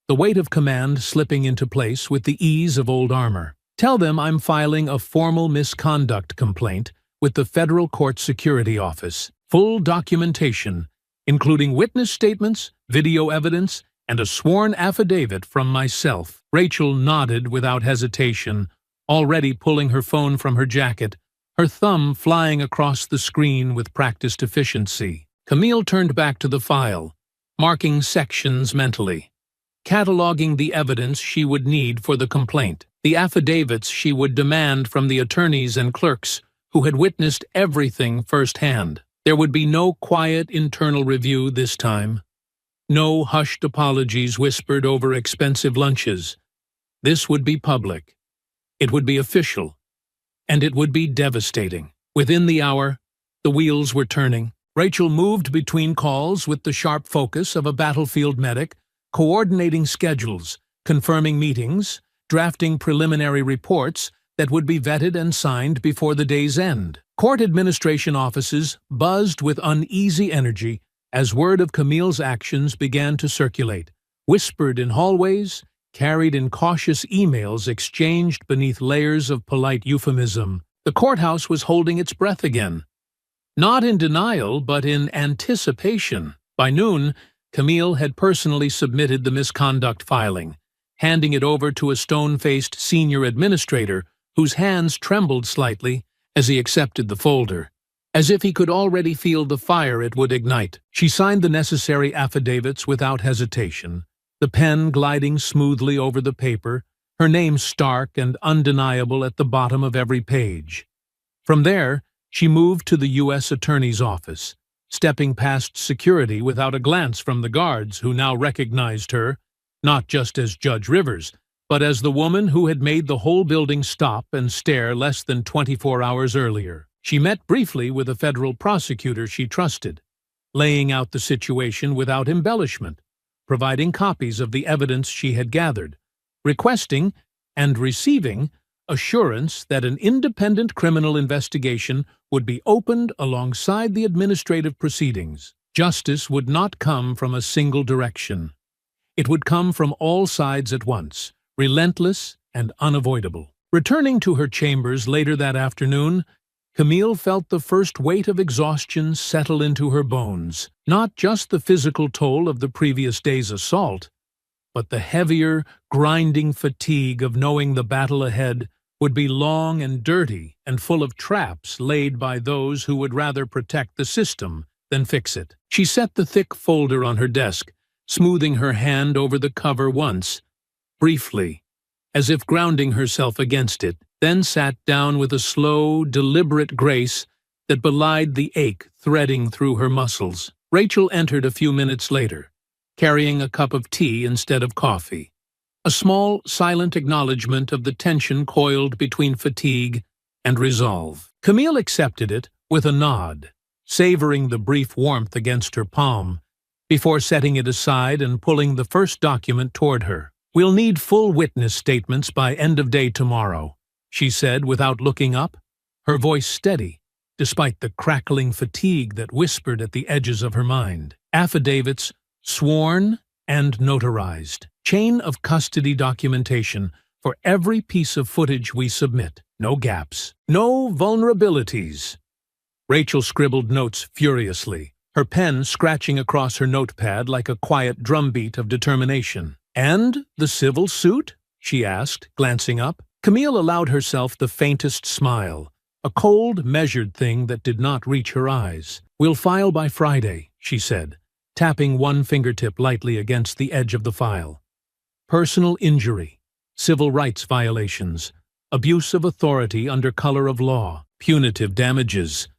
the weight of command slipping into place with the ease of old armor. "Tell them I'm filing a formal misconduct complaint with the Federal Court Security Office. Full documentation, including witness statements, video evidence, and a sworn affidavit from myself." Rachel nodded without hesitation, already pulling her phone from her jacket, her thumb flying across the screen with practiced efficiency. Camille turned back to the file, marking sections mentally, cataloging the evidence she would need for the complaint, the affidavits she would demand from the attorneys and clerks who had witnessed everything firsthand. There would be no quiet internal review this time. No hushed apologies whispered over expensive lunches. This would be public. It would be official. And it would be devastating. Within the hour, the wheels were turning. Rachel moved between calls with the sharp focus of a battlefield medic, coordinating schedules, confirming meetings, drafting preliminary reports that would be vetted and signed before the day's end. Court administration offices buzzed with uneasy energy as word of Camille's actions began to circulate, whispered in hallways, carried in cautious emails exchanged beneath layers of polite euphemism. The courthouse was holding its breath again. Not in denial, but in anticipation. By noon, Camille had personally submitted the misconduct filing, handing it over to a stone-faced senior administrator whose hands trembled slightly as he accepted the folder, as if he could already feel the fire it would ignite. She signed the necessary affidavits without hesitation, the pen gliding smoothly over the paper, her name stark and undeniable at the bottom of every page. From there, she moved to the U.S. Attorney's office, stepping past security without a glance from the guards who now recognized her, not just as Judge Rivers, but as the woman who had made the whole building stop and stare less than 24 hours earlier. She met briefly with a federal prosecutor she trusted, laying out the situation without embellishment, providing copies of the evidence she had gathered, requesting and receiving assurance that an independent criminal investigation would be opened alongside the administrative proceedings. Justice would not come from a single direction. It would come from all sides at once, relentless and unavoidable. Returning to her chambers later that afternoon, Camille felt the first weight of exhaustion settle into her bones, not just the physical toll of the previous day's assault, but the heavier, grinding fatigue of knowing the battle ahead would be long and dirty and full of traps laid by those who would rather protect the system than fix it. She set the thick folder on her desk, smoothing her hand over the cover once, briefly, as if grounding herself against it, then sat down with a slow, deliberate grace that belied the ache threading through her muscles. Rachel entered a few minutes later, carrying a cup of tea instead of coffee, a small, silent acknowledgement of the tension coiled between fatigue and resolve. Camille accepted it with a nod, savoring the brief warmth against her palm, before setting it aside and pulling the first document toward her. "We'll need full witness statements by end of day tomorrow," she said without looking up, her voice steady, despite the crackling fatigue that whispered at the edges of her mind. "Affidavits, sworn and notarized. Chain of custody documentation for every piece of footage we submit. No gaps. No vulnerabilities." Rachel scribbled notes furiously, her pen scratching across her notepad like a quiet drumbeat of determination. "And the civil suit?" she asked, glancing up. Camille allowed herself the faintest smile, a cold, measured thing that did not reach her eyes. "We'll file by Friday," she said, tapping one fingertip lightly against the edge of the file. "Personal injury, civil rights violations, abuse of authority under color of law, punitive damages.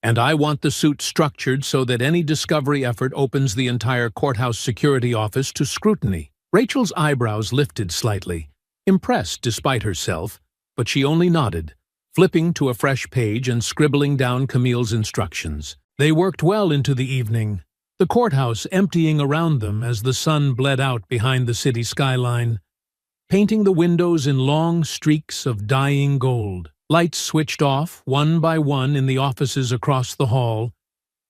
And I want the suit structured so that any discovery effort opens the entire courthouse security office to scrutiny." Rachel's eyebrows lifted slightly, impressed despite herself, but she only nodded, flipping to a fresh page and scribbling down Camille's instructions. They worked well into the evening, the courthouse emptying around them as the sun bled out behind the city skyline, painting the windows in long streaks of dying gold. Lights switched off, one by one, in the offices across the hall.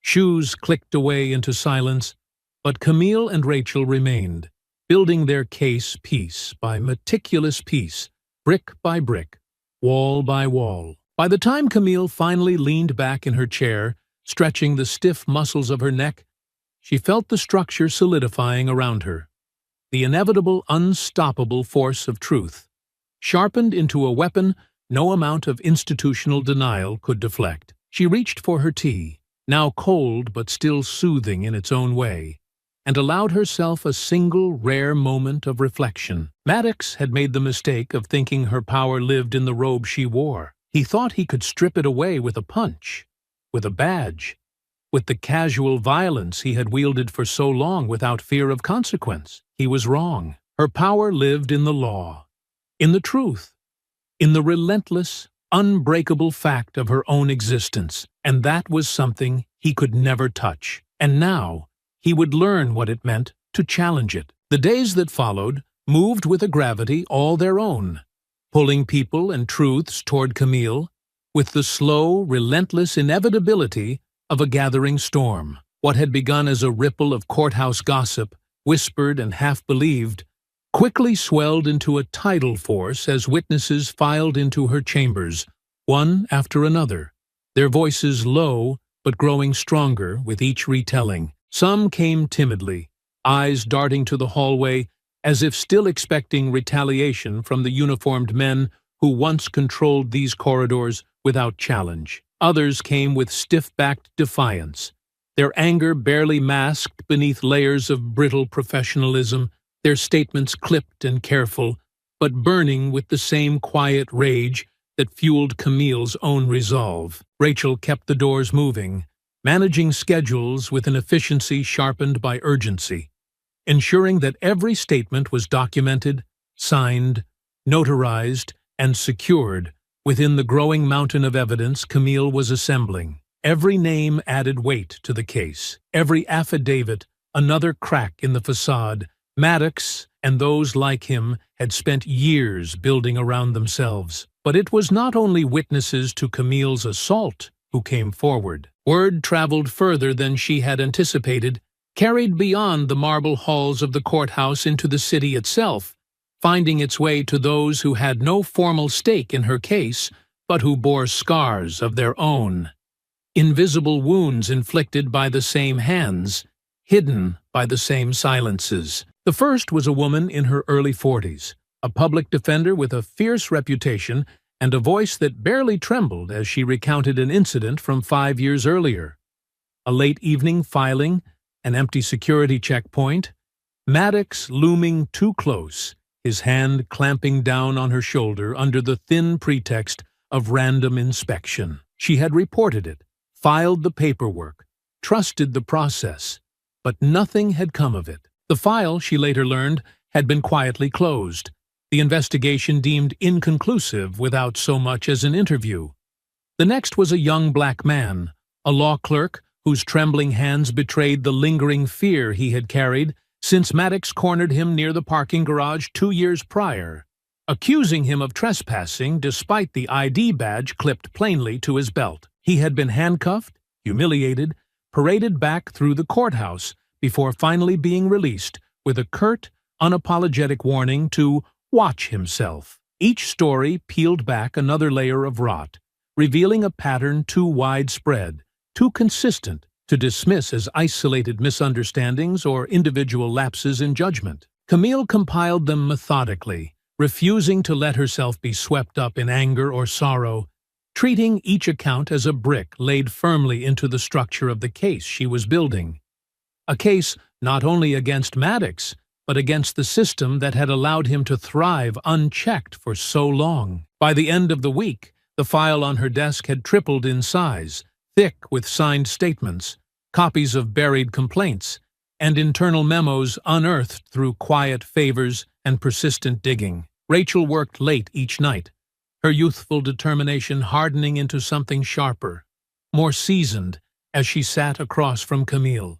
Shoes clicked away into silence, but Camille and Rachel remained, building their case piece by meticulous piece, brick by brick, wall by wall. By the time Camille finally leaned back in her chair, stretching the stiff muscles of her neck, she felt the structure solidifying around her. The inevitable, unstoppable force of truth, sharpened into a weapon no amount of institutional denial could deflect. She reached for her tea, now cold but still soothing in its own way, and allowed herself a single rare moment of reflection. Maddox had made the mistake of thinking her power lived in the robe she wore. He thought he could strip it away with a punch, with a badge, with the casual violence he had wielded for so long without fear of consequence. He was wrong. Her power lived in the law, in the truth, in the relentless, unbreakable fact of her own existence, and that was something he could never touch. And now, he would learn what it meant to challenge it. The days that followed moved with a gravity all their own, pulling people and truths toward Camille with the slow, relentless inevitability of a gathering storm. What had begun as a ripple of courthouse gossip, whispered and half-believed, quickly swelled into a tidal force as witnesses filed into her chambers, one after another, their voices low but growing stronger with each retelling. Some came timidly, eyes darting to the hallway as if still expecting retaliation from the uniformed men who once controlled these corridors without challenge. Others came with stiff-backed defiance, their anger barely masked beneath layers of brittle professionalism, their statements clipped and careful, but burning with the same quiet rage that fueled Camille's own resolve. Rachel kept the doors moving, managing schedules with an efficiency sharpened by urgency, ensuring that every statement was documented, signed, notarized, and secured within the growing mountain of evidence Camille was assembling. Every name added weight to the case, every affidavit another crack in the facade. Maddox and those like him had spent years building around themselves. But it was not only witnesses to Camille's assault who came forward. Word traveled further than she had anticipated, carried beyond the marble halls of the courthouse into the city itself, finding its way to those who had no formal stake in her case, but who bore scars of their own. Invisible wounds inflicted by the same hands, hidden by the same silences. The first was a woman in her early 40s, a public defender with a fierce reputation and a voice that barely trembled as she recounted an incident from 5 years earlier. A late evening filing, an empty security checkpoint, Maddox looming too close, his hand clamping down on her shoulder under the thin pretext of random inspection. She had reported it, filed the paperwork, trusted the process, but nothing had come of it. The file, she later learned, had been quietly closed, the investigation deemed inconclusive without so much as an interview. The next was a young black man, a law clerk whose trembling hands betrayed the lingering fear he had carried since Maddox cornered him near the parking garage 2 years prior, accusing him of trespassing despite the ID badge clipped plainly to his belt. He had been handcuffed, humiliated, paraded back through the courthouse before finally being released with a curt, unapologetic warning to watch himself. Each story peeled back another layer of rot, revealing a pattern too widespread, too consistent to dismiss as isolated misunderstandings or individual lapses in judgment. Camille compiled them methodically, refusing to let herself be swept up in anger or sorrow, treating each account as a brick laid firmly into the structure of the case she was building. A case not only against Maddox, but against the system that had allowed him to thrive unchecked for so long. By the end of the week, the file on her desk had tripled in size, thick with signed statements, copies of buried complaints, and internal memos unearthed through quiet favors and persistent digging. Rachel worked late each night, her youthful determination hardening into something sharper, more seasoned, as she sat across from Camille,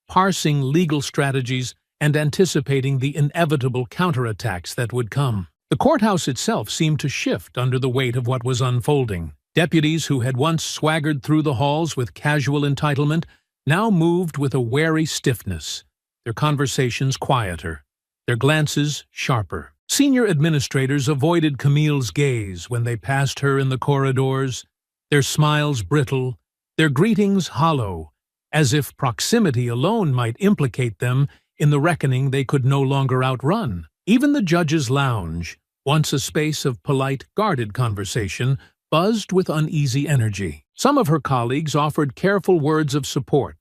parsing legal strategies and anticipating the inevitable counterattacks that would come. The courthouse itself seemed to shift under the weight of what was unfolding. Deputies who had once swaggered through the halls with casual entitlement now moved with a wary stiffness, their conversations quieter, their glances sharper. Senior administrators avoided Camille's gaze when they passed her in the corridors, their smiles brittle, their greetings hollow, as if proximity alone might implicate them in the reckoning they could no longer outrun. Even the judge's lounge, once a space of polite, guarded conversation, buzzed with uneasy energy. Some of her colleagues offered careful words of support,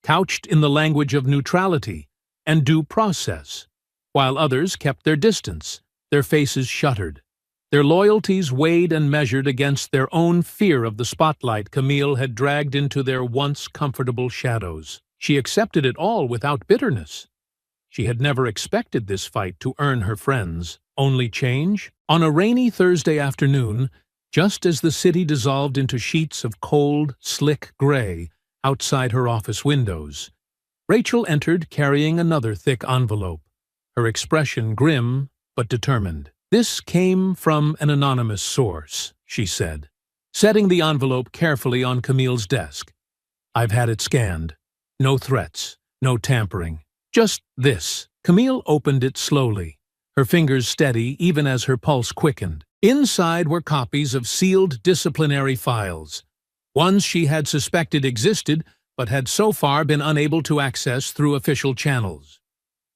couched in the language of neutrality and due process, while others kept their distance, their faces shuttered, their loyalties weighed and measured against their own fear of the spotlight Camille had dragged into their once comfortable shadows. She accepted it all without bitterness. She had never expected this fight to earn her friends. Only change? On a rainy Thursday afternoon, just as the city dissolved into sheets of cold, slick gray outside her office windows, Rachel entered carrying another thick envelope, her expression grim but determined. "This came from an anonymous source," she said, setting the envelope carefully on Camille's desk. "I've had it scanned. No threats, no tampering. Just this." Camille opened it slowly, her fingers steady even as her pulse quickened. Inside were copies of sealed disciplinary files, ones she had suspected existed but had so far been unable to access through official channels.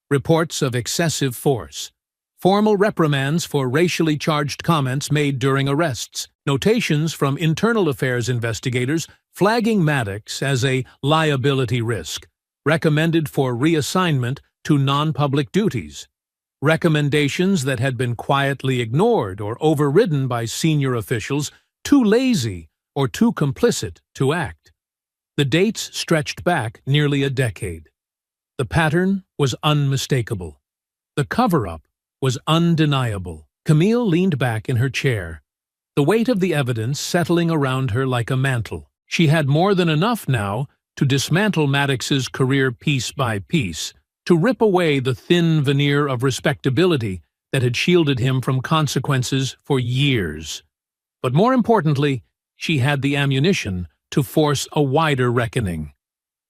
Reports of excessive force, formal reprimands for racially charged comments made during arrests, notations from internal affairs investigators flagging Maddox as a liability risk, recommended for reassignment to non-public duties, recommendations that had been quietly ignored or overridden by senior officials too lazy or too complicit to act. The dates stretched back nearly a decade. The pattern was unmistakable. The cover-up was undeniable. Camille leaned back in her chair, the weight of the evidence settling around her like a mantle. She had more than enough now to dismantle Maddox's career piece by piece, to rip away the thin veneer of respectability that had shielded him from consequences for years. But more importantly, she had the ammunition to force a wider reckoning,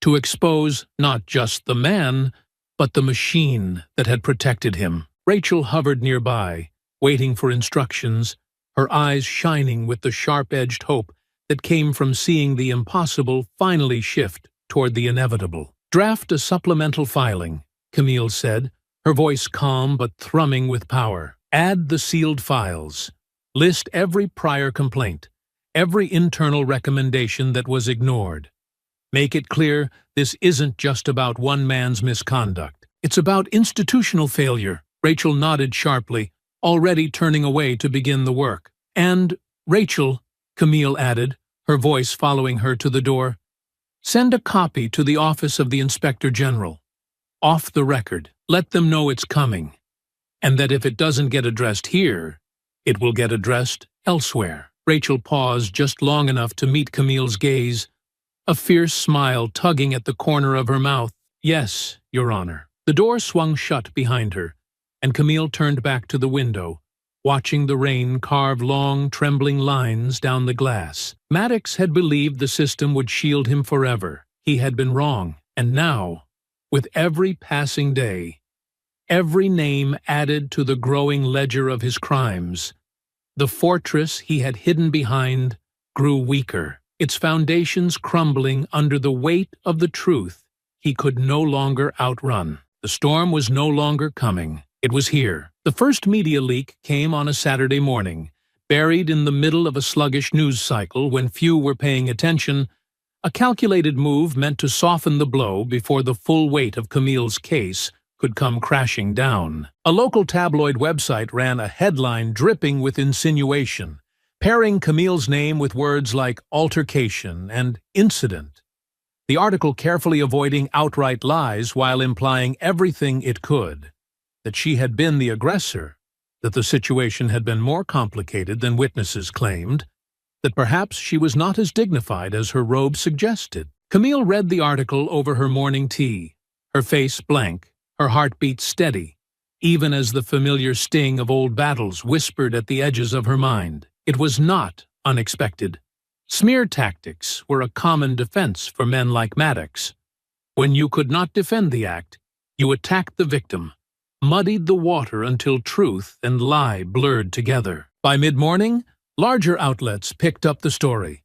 to expose not just the man, but the machine that had protected him. Rachel hovered nearby, waiting for instructions, her eyes shining with the sharp-edged hope that came from seeing the impossible finally shift toward the inevitable. "Draft a supplemental filing," Camille said, her voice calm but thrumming with power. "Add the sealed files. List every prior complaint, every internal recommendation that was ignored. Make it clear this isn't just about one man's misconduct. It's about institutional failure." Rachel nodded sharply, already turning away to begin the work. "And, Rachel," Camille added, her voice following her to the door, "send a copy to the office of the Inspector General. Off the record. Let them know it's coming, and that if it doesn't get addressed here, it will get addressed elsewhere." Rachel paused just long enough to meet Camille's gaze, a fierce smile tugging at the corner of her mouth. "Yes, Your Honor." The door swung shut behind her, and Camille turned back to the window, watching the rain carve long, trembling lines down the glass. Maddox had believed the system would shield him forever. He had been wrong, and now, with every passing day, every name added to the growing ledger of his crimes, the fortress he had hidden behind grew weaker, its foundations crumbling under the weight of the truth he could no longer outrun. The storm was no longer coming. It was here. The first media leak came on a Saturday morning, buried in the middle of a sluggish news cycle when few were paying attention, a calculated move meant to soften the blow before the full weight of Camille's case could come crashing down. A local tabloid website ran a headline dripping with insinuation, pairing Camille's name with words like altercation and incident. the article carefully avoiding outright lies while implying everything it could, that she had been the aggressor, that the situation had been more complicated than witnesses claimed, that perhaps she was not as dignified as her robe suggested. Camille read the article over her morning tea, her face blank, her heartbeat steady, even as the familiar sting of old battles whispered at the edges of her mind. It was not unexpected. Smear tactics were a common defense for men like Maddox. When you could not defend the act, you attacked the victim, muddied the water until truth and lie blurred together. By mid-morning, larger outlets picked up the story,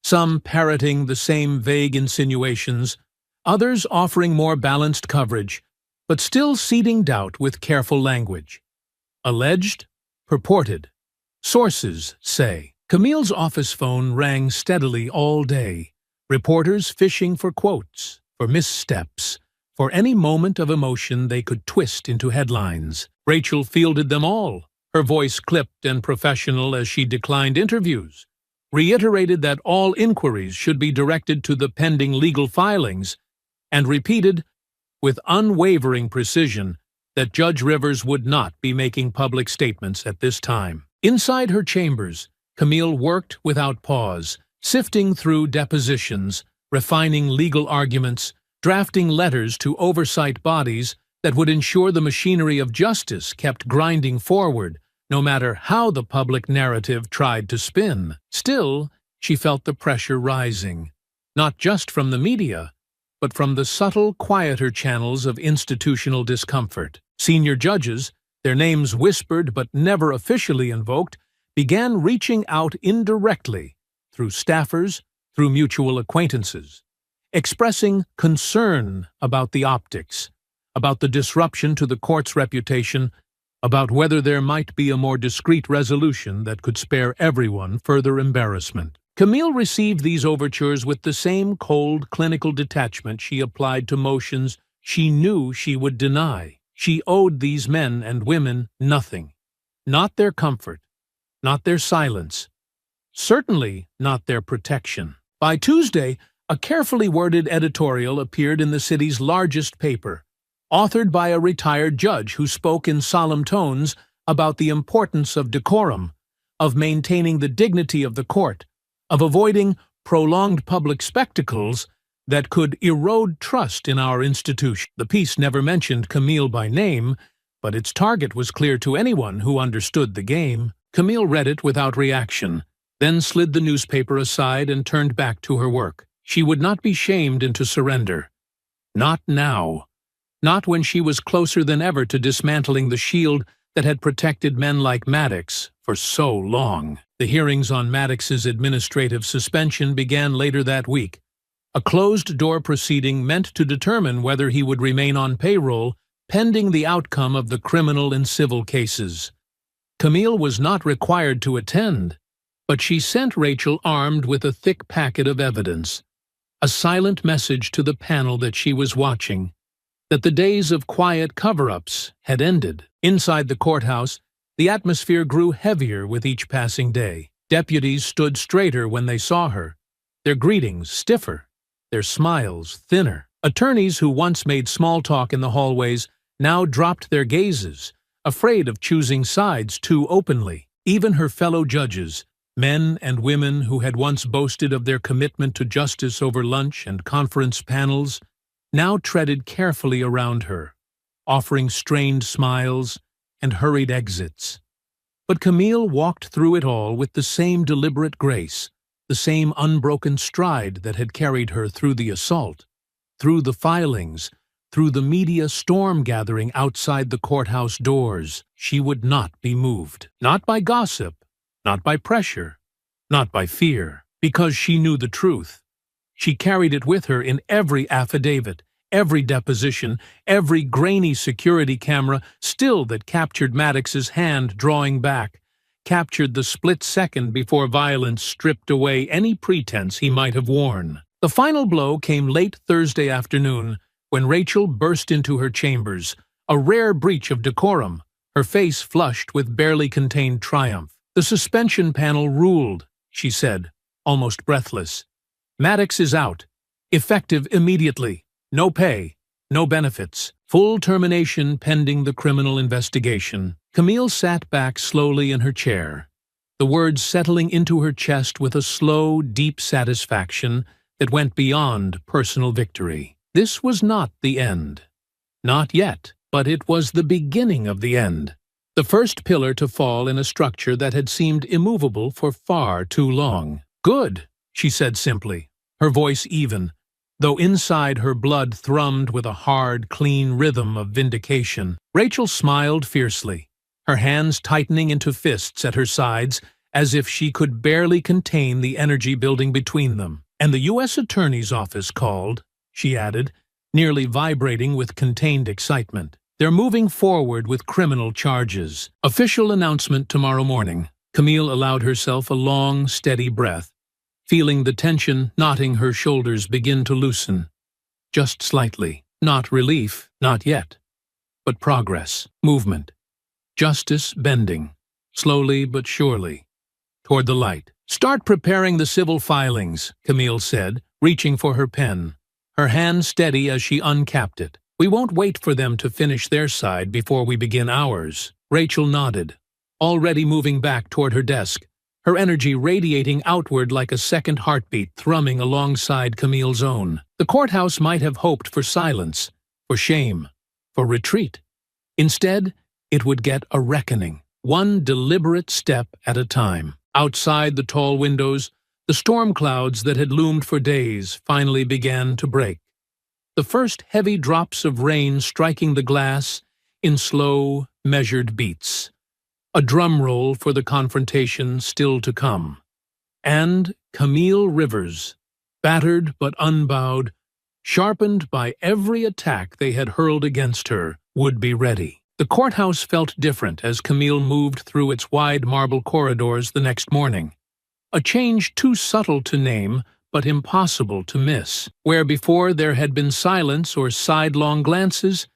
some parroting the same vague insinuations, others offering more balanced coverage, but still seeding doubt with careful language. Alleged, purported. Sources say. Camille's office phone rang steadily all day, reporters fishing for quotes, for missteps, for any moment of emotion they could twist into headlines. Rachel fielded them all, her voice clipped and professional as she declined interviews, reiterated that all inquiries should be directed to the pending legal filings, and repeated, with unwavering precision, that Judge Rivers would not be making public statements at this time. Inside her chambers, Camille worked without pause, sifting through depositions, refining legal arguments, drafting letters to oversight bodies that would ensure the machinery of justice kept grinding forward, no matter how the public narrative tried to spin. Still, she felt the pressure rising, not just from the media, but from the subtle, quieter channels of institutional discomfort. Senior judges, their names whispered but never officially invoked, began reaching out indirectly, through staffers, through mutual acquaintances, expressing concern about the optics, about the disruption to the court's reputation, about whether there might be a more discreet resolution that could spare everyone further embarrassment. Camille received these overtures with the same cold, clinical detachment she applied to motions she knew she would deny. She owed these men and women nothing, not their comfort, not their silence, certainly not their protection. By Tuesday, a carefully worded editorial appeared in the city's largest paper, authored by a retired judge who spoke in solemn tones about the importance of decorum, of maintaining the dignity of the court, of avoiding prolonged public spectacles that could erode trust in our institution. The piece never mentioned Camille by name, but its target was clear to anyone who understood the game. Camille read it without reaction, then slid the newspaper aside and turned back to her work. She would not be shamed into surrender. Not now. Not when she was closer than ever to dismantling the shield that had protected men like Maddox for so long. The hearings on Maddox's administrative suspension began later that week, a closed-door proceeding meant to determine whether he would remain on payroll pending the outcome of the criminal and civil cases. Camille was not required to attend, but she sent Rachel armed with a thick packet of evidence, a silent message to the panel that she was watching, that the days of quiet cover-ups had ended. Inside the courthouse, the atmosphere grew heavier with each passing day. Deputies stood straighter when they saw her, their greetings stiffer, their smiles thinner. Attorneys who once made small talk in the hallways now dropped their gazes, afraid of choosing sides too openly. Even her fellow judges, men and women who had once boasted of their commitment to justice over lunch and conference panels, now treaded carefully around her, offering strained smiles and hurried exits. But Camille walked through it all with the same deliberate grace, the same unbroken stride that had carried her through the assault, through the filings, through the media storm gathering outside the courthouse doors. She would not be moved. Not by gossip, not by pressure, not by fear, because she knew the truth. She carried it with her in every affidavit, every deposition, every grainy security camera still that captured Maddox's hand drawing back, captured the split second before violence stripped away any pretense he might have worn. The final blow came late Thursday afternoon, when Rachel burst into her chambers, a rare breach of decorum, her face flushed with barely contained triumph. "The suspension panel ruled," she said, almost breathless. "Maddox is out. Effective immediately. No pay, no benefits. Full termination pending the criminal investigation. Camille sat back slowly in her chair, the words settling into her chest with a slow, deep satisfaction that went beyond personal victory. This was not the end. Not yet, but it was the beginning of the end. The first pillar to fall in a structure that had seemed immovable for far too long. "Good," she said simply, her voice even, though inside her blood thrummed with a hard, clean rhythm of vindication. Rachel smiled fiercely, her hands tightening into fists at her sides as if she could barely contain the energy building between them. "And the U.S. Attorney's Office called," she added, nearly vibrating with contained excitement. "They're moving forward with criminal charges. Official announcement tomorrow morning." Camille allowed herself a long, steady breath, feeling the tension knotting her shoulders begin to loosen. Just slightly. Not relief, not yet. But progress, movement. Justice bending, slowly but surely, toward the light. "Start preparing the civil filings," Camille said, reaching for her pen, her hand steady as she uncapped it. "We won't wait for them to finish their side before we begin ours." Rachel nodded, already moving back toward her desk, her energy radiating outward like a second heartbeat thrumming alongside Camille's own. The courthouse might have hoped for silence, for shame, for retreat. Instead, it would get a reckoning, one deliberate step at a time. Outside the tall windows, the storm clouds that had loomed for days finally began to break. The first heavy drops of rain striking the glass in slow, measured beats. A drum roll for the confrontation still to come. And Camille Rivers, battered but unbowed, sharpened by every attack they had hurled against her, would be ready. The courthouse felt different as Camille moved through its wide marble corridors the next morning. A change too subtle to name, but impossible to miss. Where before there had been silence or sidelong glances,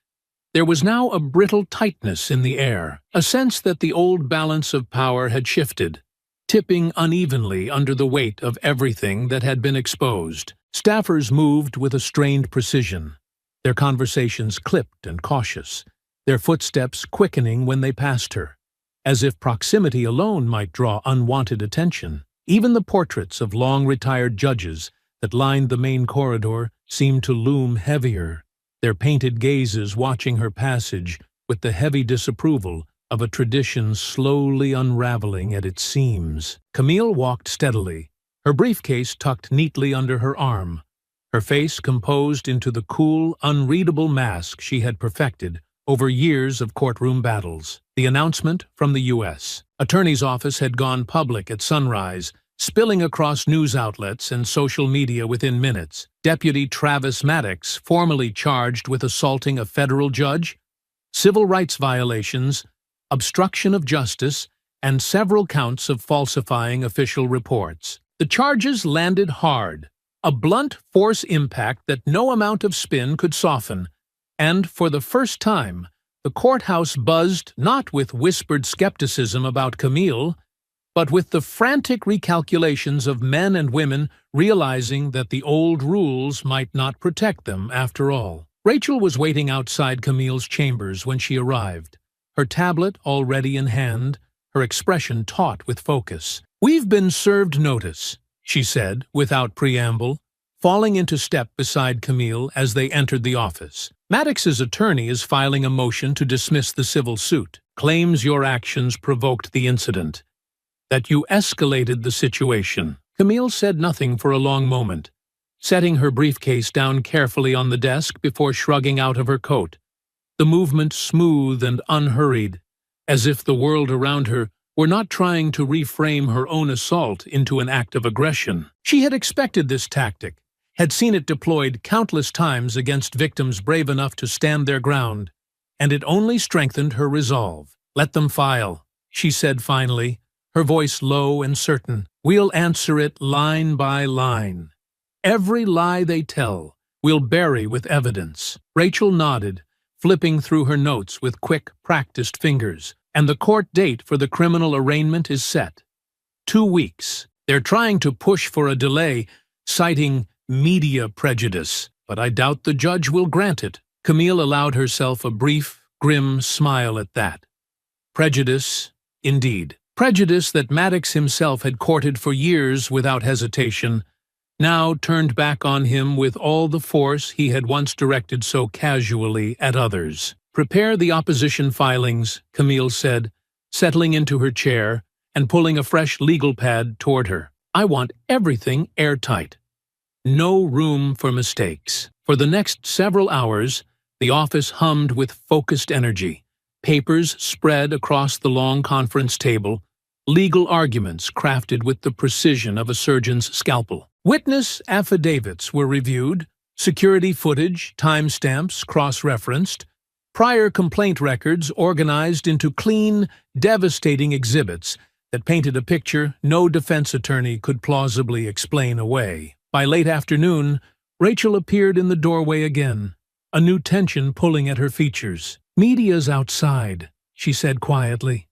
there was now a brittle tightness in the air, a sense that the old balance of power had shifted, tipping unevenly under the weight of everything that had been exposed. Staffers moved with a strained precision, their conversations clipped and cautious, their footsteps quickening when they passed her, as if proximity alone might draw unwanted attention. Even the portraits of long-retired judges that lined the main corridor seemed to loom heavier, their painted gazes watching her passage with the heavy disapproval of a tradition slowly unraveling at its seams. Camille walked steadily, her briefcase tucked neatly under her arm, her face composed into the cool, unreadable mask she had perfected over years of courtroom battles. The announcement from the U.S. Attorney's Office had gone public at sunrise, spilling across news outlets and social media within minutes. Deputy Travis Maddox, formally charged with assaulting a federal judge, civil rights violations, obstruction of justice, and several counts of falsifying official reports. The charges landed hard, a blunt force impact that no amount of spin could soften, and for the first time, the courthouse buzzed not with whispered skepticism about Camille, but with the frantic recalculations of men and women realizing that the old rules might not protect them after all. Rachel was waiting outside Camille's chambers when she arrived, her tablet already in hand, her expression taut with focus. "We've been served notice," she said, without preamble, falling into step beside Camille as they entered the office. "Maddox's attorney is filing a motion to dismiss the civil suit. Claims your actions provoked the incident, that you escalated the situation." Camille said nothing for a long moment, setting her briefcase down carefully on the desk before shrugging out of her coat, the movement smooth and unhurried, as if the world around her were not trying to reframe her own assault into an act of aggression. She had expected this tactic, had seen it deployed countless times against victims brave enough to stand their ground, and it only strengthened her resolve. "Let them file," she said finally, her voice low and certain. "We'll answer it line by line. Every lie they tell, we'll bury with evidence." Rachel nodded, flipping through her notes with quick, practiced fingers. "And the court date for the criminal arraignment is set. 2 weeks. They're trying to push for a delay, citing media prejudice, but I doubt the judge will grant it. Camille allowed herself a brief, grim smile at that. Prejudice, indeed. Prejudice that Maddox himself had courted for years without hesitation, now turned back on him with all the force he had once directed so casually at others. "Prepare the opposition filings," Camille said, settling into her chair and pulling a fresh legal pad toward her. "I want everything airtight. No room for mistakes." For the next several hours, the office hummed with focused energy. Papers spread across the long conference table, legal arguments crafted with the precision of a surgeon's scalpel. Witness affidavits were reviewed, security footage, timestamps cross-referenced, prior complaint records organized into clean, devastating exhibits that painted a picture no defense attorney could plausibly explain away. By late afternoon, Rachel appeared in the doorway again, a new tension pulling at her features. "Media's outside," she said quietly,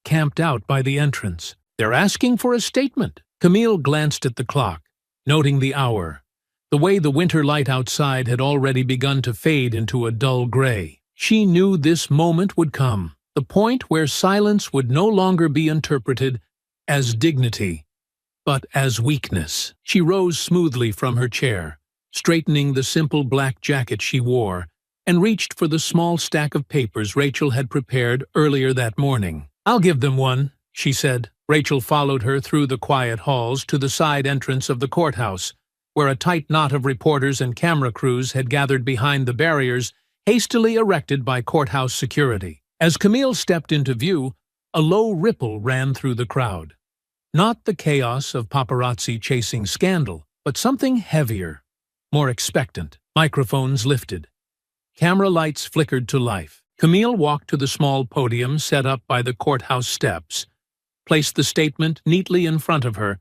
camped out by the entrance. "They're asking for a statement." Camille glanced at the clock, noting the hour, the way the winter light outside had already begun to fade into a dull gray. She knew this moment would come, the point where silence would no longer be interpreted as dignity, but as weakness. She rose smoothly from her chair, straightening the simple black jacket she wore, and reached for the small stack of papers Rachel had prepared earlier that morning. "I'll give them one," she said. Rachel followed her through the quiet halls to the side entrance of the courthouse, where a tight knot of reporters and camera crews had gathered behind the barriers hastily erected by courthouse security. As Camille stepped into view, a low ripple ran through the crowd. Not the chaos of paparazzi chasing scandal, but something heavier, more expectant. Microphones lifted. Camera lights flickered to life. Camille walked to the small podium set up by the courthouse steps, placed the statement neatly in front of her,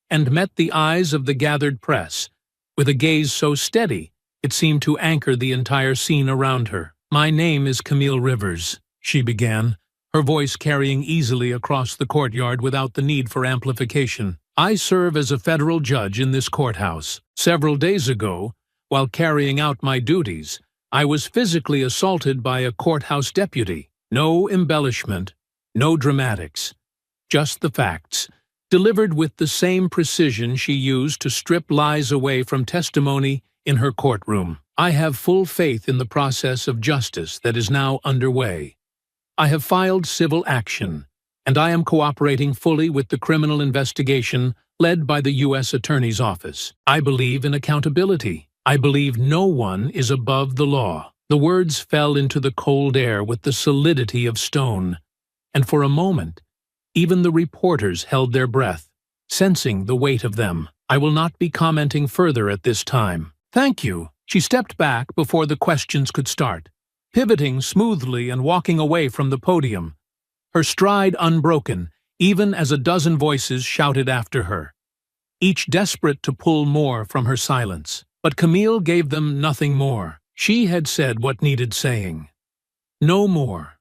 and met the eyes of the gathered press, with a gaze so steady it seemed to anchor the entire scene around her. "My name is Camille Rivers," she began, her voice carrying easily across the courtyard without the need for amplification. "I serve as a federal judge in this courthouse. Several days ago, while carrying out my duties, I was physically assaulted by a courthouse deputy. No embellishment, no dramatics, just the facts, delivered with the same precision she used to strip lies away from testimony in her courtroom. I have full faith in the process of justice that is now underway. I have filed civil action, and I am cooperating fully with the criminal investigation led by the U.S. Attorney's Office. I believe in accountability. I believe no one is above the law." The words fell into the cold air with the solidity of stone, and for a moment, even the reporters held their breath, sensing the weight of them. "I will not be commenting further at this time." "Thank you." She stepped back before the questions could start, pivoting smoothly and walking away from the podium, her stride unbroken, even as a dozen voices shouted after her, each desperate to pull more from her silence. But Camille gave them nothing more. She had said what needed saying. No more,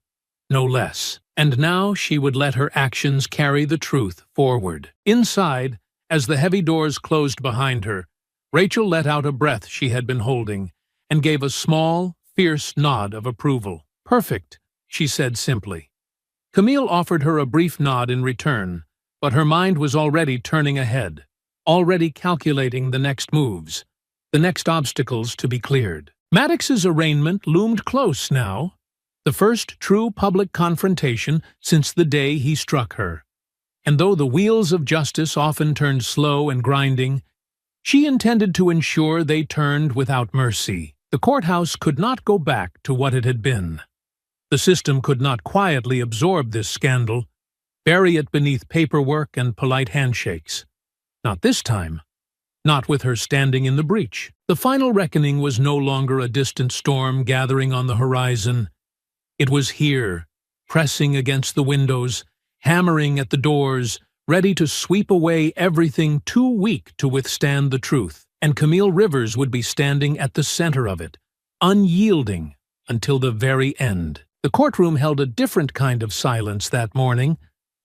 no less. And now she would let her actions carry the truth forward. Inside, as the heavy doors closed behind her, Rachel let out a breath she had been holding and gave a small, fierce nod of approval. "Perfect," she said simply. Camille offered her a brief nod in return, but her mind was already turning ahead, already calculating the next moves, the next obstacles to be cleared. Maddox's arraignment loomed close now, the first true public confrontation since the day he struck her. And though the wheels of justice often turned slow and grinding, she intended to ensure they turned without mercy. The courthouse could not go back to what it had been. The system could not quietly absorb this scandal, bury it beneath paperwork and polite handshakes. Not this time. Not with her standing in the breach. The final reckoning was no longer a distant storm gathering on the horizon. It was here, pressing against the windows, hammering at the doors, ready to sweep away everything too weak to withstand the truth. And Camille Rivers would be standing at the center of it, unyielding until the very end. The courtroom held a different kind of silence that morning,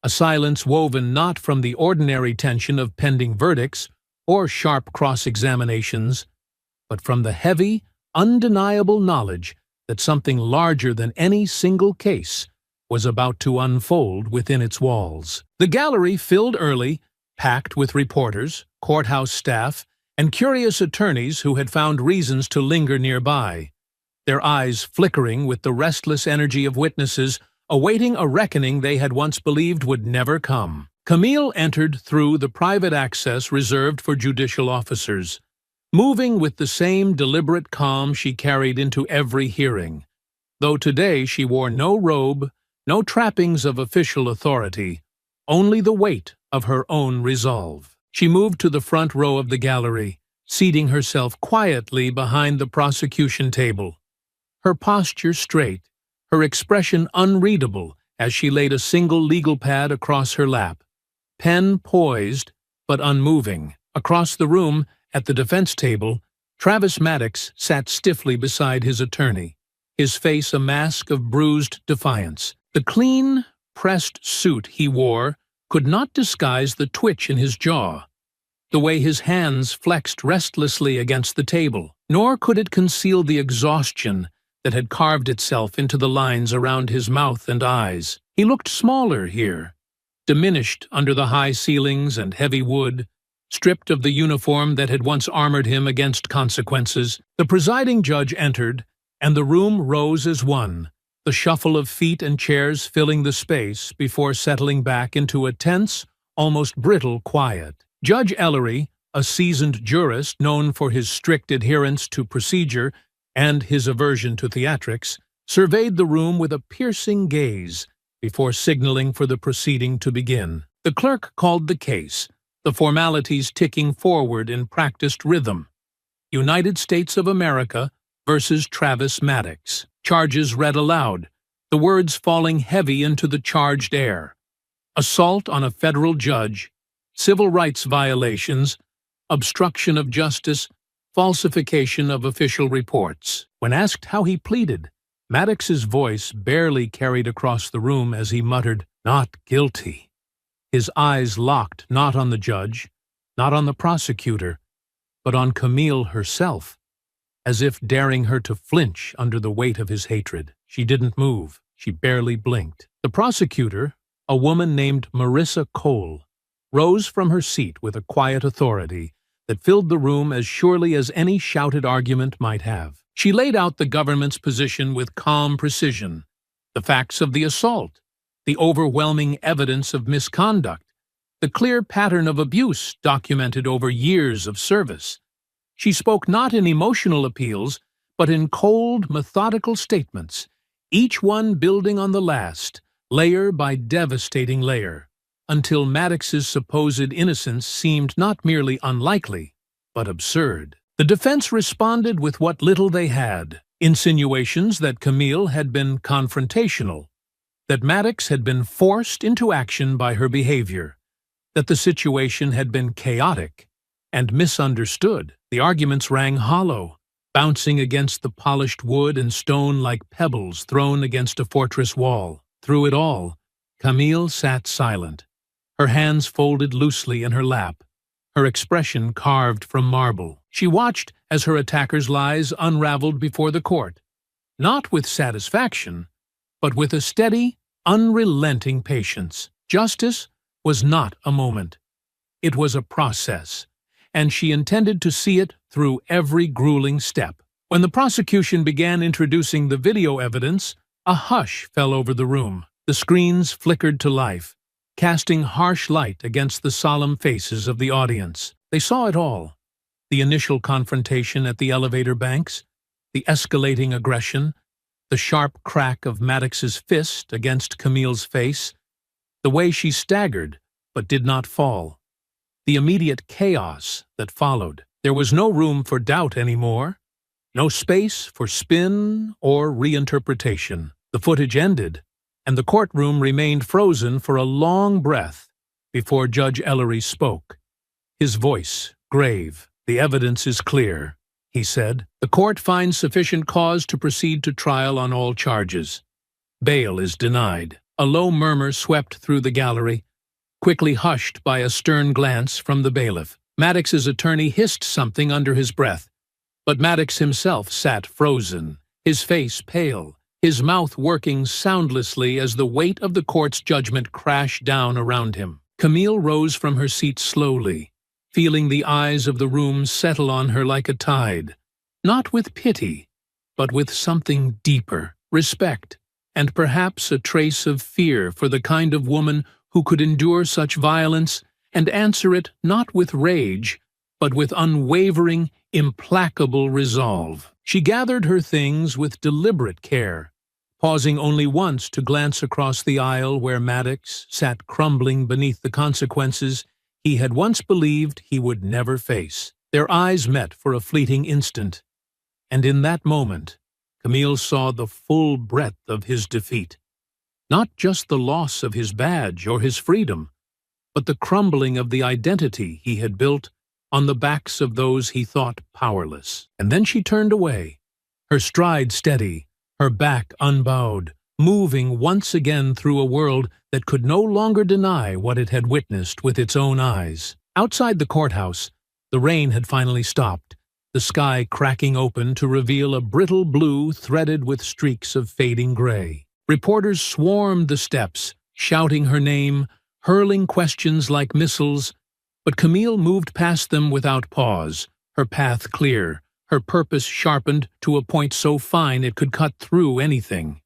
a silence woven not from the ordinary tension of pending verdicts or sharp cross-examinations, but from the heavy, undeniable knowledge that something larger than any single case was about to unfold within its walls. The gallery filled early, packed with reporters, courthouse staff, and curious attorneys who had found reasons to linger nearby, their eyes flickering with the restless energy of witnesses awaiting a reckoning they had once believed would never come. Camille entered through the private access reserved for judicial officers, moving with the same deliberate calm she carried into every hearing, though today she wore no robe, no trappings of official authority, only the weight of her own resolve. She moved to the front row of the gallery, seating herself quietly behind the prosecution table, her posture straight, her expression unreadable as she laid a single legal pad across her lap, pen poised but unmoving. Across the room, at the defense table, Travis Maddox sat stiffly beside his attorney, his face a mask of bruised defiance. The clean, pressed suit he wore could not disguise the twitch in his jaw, the way his hands flexed restlessly against the table, nor could it conceal the exhaustion that had carved itself into the lines around his mouth and eyes. He looked smaller here, diminished under the high ceilings and heavy wood, stripped of the uniform that had once armored him against consequences. The presiding judge entered, and the room rose as one, the shuffle of feet and chairs filling the space before settling back into a tense, almost brittle quiet. Judge Ellery, a seasoned jurist known for his strict adherence to procedure and his aversion to theatrics, surveyed the room with a piercing gaze before signaling for the proceeding to begin. The clerk called the case, the formalities ticking forward in practiced rhythm. United States of America versus Travis Maddox. Charges read aloud, the words falling heavy into the charged air. Assault on a federal judge, civil rights violations, obstruction of justice, falsification of official reports. When asked how he pleaded, Maddox's voice barely carried across the room as he muttered, "Not guilty." His eyes locked not on the judge, not on the prosecutor, but on Camille herself, as if daring her to flinch under the weight of his hatred. She didn't move. She barely blinked. The prosecutor, a woman named Marissa Cole, rose from her seat with a quiet authority that filled the room as surely as any shouted argument might have. She laid out the government's position with calm precision, the facts of the assault, the overwhelming evidence of misconduct, the clear pattern of abuse documented over years of service. She spoke not in emotional appeals, but in cold, methodical statements, each one building on the last, layer by devastating layer, until Maddox's supposed innocence seemed not merely unlikely, but absurd. The defense responded with what little they had, insinuations that Camille had been confrontational, that Maddox had been forced into action by her behavior, that the situation had been chaotic and misunderstood. The arguments rang hollow, bouncing against the polished wood and stone like pebbles thrown against a fortress wall. Through it all, Camille sat silent, her hands folded loosely in her lap, her expression carved from marble. She watched as her attackers' lies unraveled before the court, not with satisfaction, but with a steady, unrelenting patience. Justice was not a moment. It was a process, and she intended to see it through every grueling step. When the prosecution began introducing the video evidence, a hush fell over the room. The screens flickered to life, casting harsh light against the solemn faces of the audience. They saw it all: the initial confrontation at the elevator banks, the escalating aggression, the sharp crack of Maddox's fist against Camille's face, the way she staggered but did not fall, the immediate chaos that followed. There was no room for doubt anymore, no space for spin or reinterpretation. The footage ended, and the courtroom remained frozen for a long breath before Judge Ellery spoke. His voice grave. "The evidence is clear," he said. "The court finds sufficient cause to proceed to trial on all charges. Bail is denied." A low murmur swept through the gallery, quickly hushed by a stern glance from the bailiff. Maddox's attorney hissed something under his breath, but Maddox himself sat frozen, his face pale, his mouth working soundlessly as the weight of the court's judgment crashed down around him. Camille rose from her seat slowly, feeling the eyes of the room settle on her like a tide, not with pity, but with something deeper, respect, and perhaps a trace of fear for the kind of woman who could endure such violence and answer it not with rage, but with unwavering, implacable resolve. She gathered her things with deliberate care, pausing only once to glance across the aisle where Maddox sat crumbling beneath the consequences he had once believed he would never face. Their eyes met for a fleeting instant, and in that moment, Camille saw the full breadth of his defeat. Not just the loss of his badge or his freedom, but the crumbling of the identity he had built on the backs of those he thought powerless. And then she turned away, her stride steady, her back unbowed, moving once again through a world that could no longer deny what it had witnessed with its own eyes. Outside the courthouse, the rain had finally stopped, the sky cracking open to reveal a brittle blue threaded with streaks of fading gray. Reporters swarmed the steps, shouting her name, hurling questions like missiles, but Camille moved past them without pause, her path clear, her purpose sharpened to a point so fine it could cut through anything.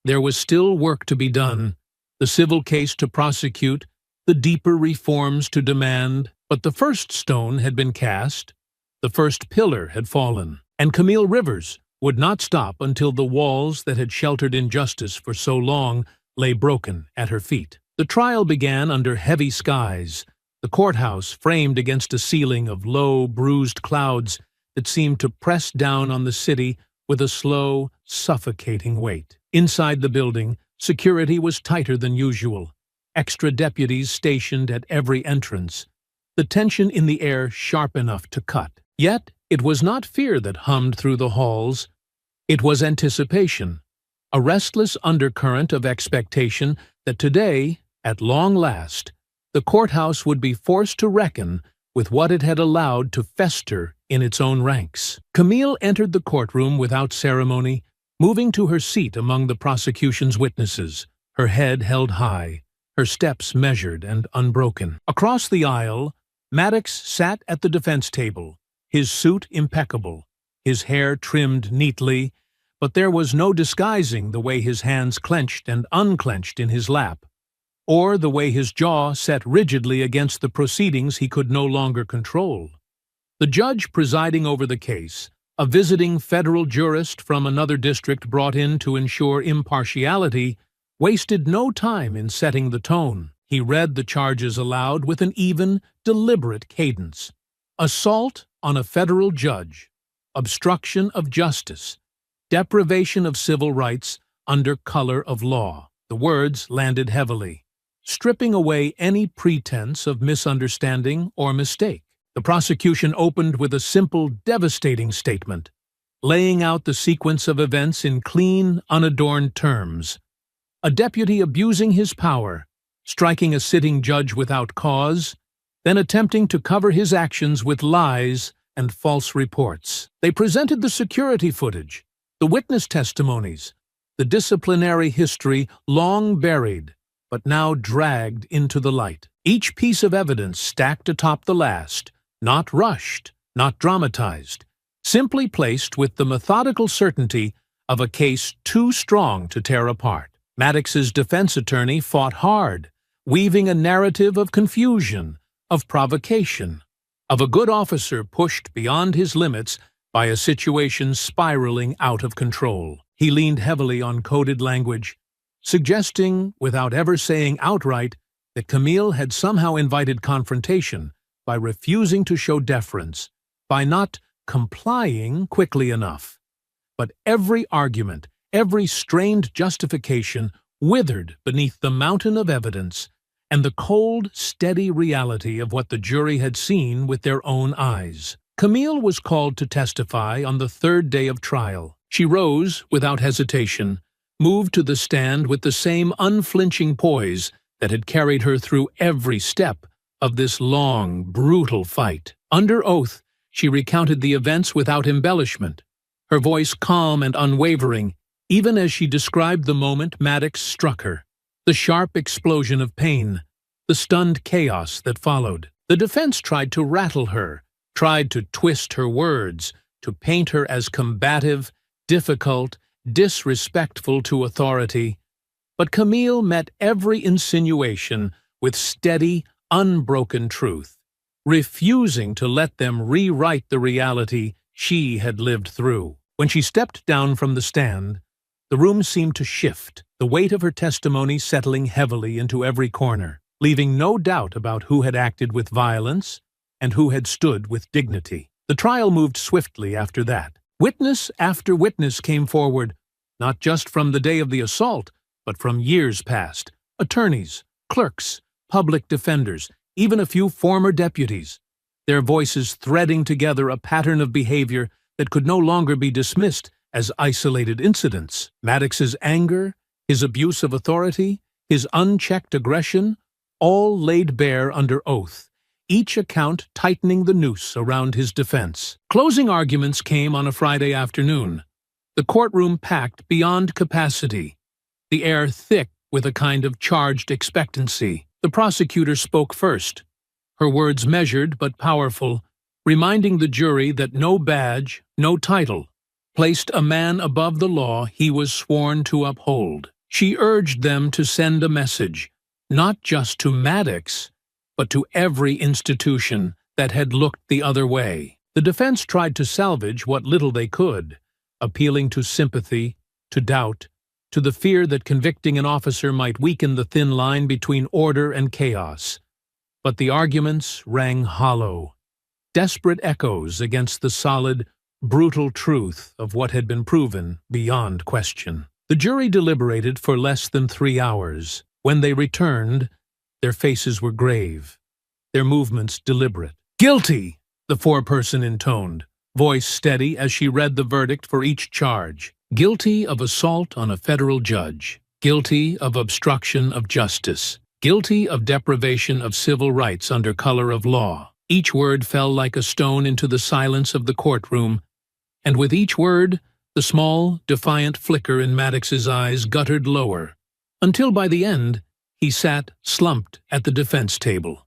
There was still work to be done, the civil case to prosecute, the deeper reforms to demand, but the first stone had been cast, the first pillar had fallen, and Camille Rivers would not stop until the walls that had sheltered injustice for so long lay broken at her feet. The trial began under heavy skies, the courthouse framed against a ceiling of low, bruised clouds that seemed to press down on the city with a slow, suffocating weight. Inside the building, security was tighter than usual, extra deputies stationed at every entrance, the tension in the air sharp enough to cut. Yet it was not fear that hummed through the halls, it was anticipation, a restless undercurrent of expectation that today, at long last, the courthouse would be forced to reckon with what it had allowed to fester in its own ranks. Camille entered the courtroom without ceremony, moving to her seat among the prosecution's witnesses, her head held high, her steps measured and unbroken. Across the aisle, Maddox sat at the defense table, his suit impeccable, his hair trimmed neatly, but there was no disguising the way his hands clenched and unclenched in his lap, or the way his jaw set rigidly against the proceedings he could no longer control. The judge presiding over the case, a visiting federal jurist from another district brought in to ensure impartiality, wasted no time in setting the tone. He read the charges aloud with an even, deliberate cadence. Assault on a federal judge, obstruction of justice, deprivation of civil rights under color of law. The words landed heavily, stripping away any pretense of misunderstanding or mistake. The prosecution opened with a simple, devastating statement, laying out the sequence of events in clean, unadorned terms. A deputy abusing his power, striking a sitting judge without cause, then attempting to cover his actions with lies and false reports. They presented the security footage, the witness testimonies, the disciplinary history long buried, but now dragged into the light. Each piece of evidence stacked atop the last, not rushed, not dramatized, simply placed with the methodical certainty of a case too strong to tear apart. Maddox's defense attorney fought hard, weaving a narrative of confusion, of provocation, of a good officer pushed beyond his limits by a situation spiraling out of control. He leaned heavily on coded language, suggesting, without ever saying outright, that Camille had somehow invited confrontation by refusing to show deference, by not complying quickly enough. But every argument, every strained justification withered beneath the mountain of evidence and the cold, steady reality of what the jury had seen with their own eyes. Camille was called to testify on the third day of trial. She rose without hesitation, moved to the stand with the same unflinching poise that had carried her through every step of this long, brutal fight. Under oath, she recounted the events without embellishment, her voice calm and unwavering, even as she described the moment Maddox struck her, the sharp explosion of pain, the stunned chaos that followed. The defense tried to rattle her, tried to twist her words, to paint her as combative, difficult, disrespectful to authority. But Camille met every insinuation with steady, unbroken truth, refusing to let them rewrite the reality she had lived through. When she stepped down from the stand, the room seemed to shift, the weight of her testimony settling heavily into every corner, leaving no doubt about who had acted with violence and who had stood with dignity. The trial moved swiftly after that. Witness after witness came forward, not just from the day of the assault, but from years past. Attorneys, clerks, public defenders, even a few former deputies, their voices threading together a pattern of behavior that could no longer be dismissed as isolated incidents. Maddox's anger, his abuse of authority, his unchecked aggression, all laid bare under oath, each account tightening the noose around his defense. Closing arguments came on a Friday afternoon, the courtroom packed beyond capacity, the air thick with a kind of charged expectancy. The prosecutor spoke first, her words measured but powerful, reminding the jury that no badge, no title, placed a man above the law he was sworn to uphold. She urged them to send a message, not just to Maddox, but to every institution that had looked the other way. The defense tried to salvage what little they could, appealing to sympathy, to doubt, to the fear that convicting an officer might weaken the thin line between order and chaos. But the arguments rang hollow, desperate echoes against the solid, brutal truth of what had been proven beyond question. The jury deliberated for less than 3 hours. When they returned, their faces were grave, their movements deliberate. "Guilty!" the foreperson intoned, voice steady as she read the verdict for each charge. Guilty of assault on a federal judge, guilty of obstruction of justice, guilty of deprivation of civil rights under color of law. Each word fell like a stone into the silence of the courtroom, and with each word, the small, defiant flicker in Maddox's eyes guttered lower, until by the end, he sat slumped at the defense table,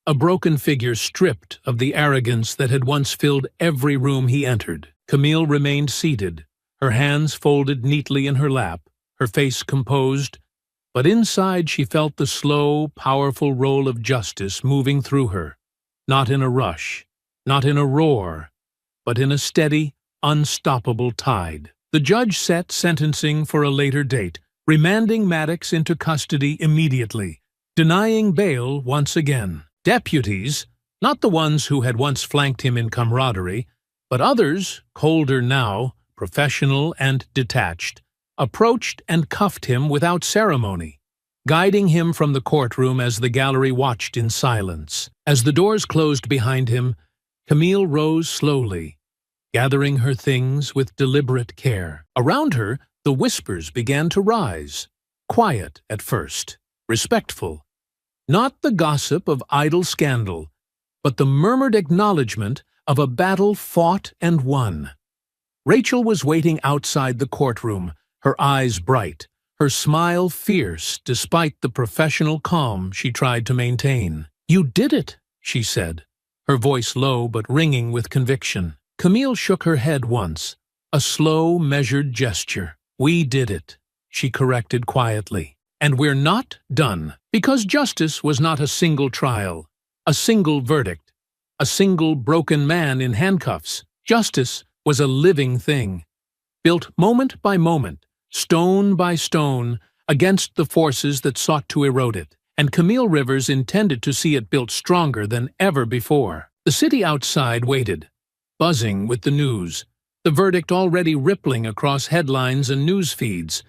a broken figure stripped of the arrogance that had once filled every room he entered. Camille remained seated, her hands folded neatly in her lap, her face composed, but inside she felt the slow, powerful roll of justice moving through her, not in a rush, not in a roar, but in a steady, unstoppable tide. The judge set sentencing for a later date, remanding Maddox into custody immediately, denying bail once again. Deputies, not the ones who had once flanked him in camaraderie, but others, colder now, professional and detached, approached and cuffed him without ceremony, guiding him from the courtroom as the gallery watched in silence. As the doors closed behind him, Camille rose slowly, gathering her things with deliberate care. Around her, the whispers began to rise, quiet at first, respectful. Not the gossip of idle scandal, but the murmured acknowledgement of a battle fought and won. Rachel was waiting outside the courtroom, her eyes bright, her smile fierce despite the professional calm she tried to maintain. "You did it," she said, her voice low but ringing with conviction. Camille shook her head once, a slow, measured gesture. "We did it," she corrected quietly. "And we're not done, because justice was not a single trial, a single verdict, a single broken man in handcuffs. Justice was a living thing, built moment by moment, stone by stone, against the forces that sought to erode it, and Camille Rivers intended to see it built stronger than ever before." The city outside waited, buzzing with the news, the verdict already rippling across headlines and news feeds.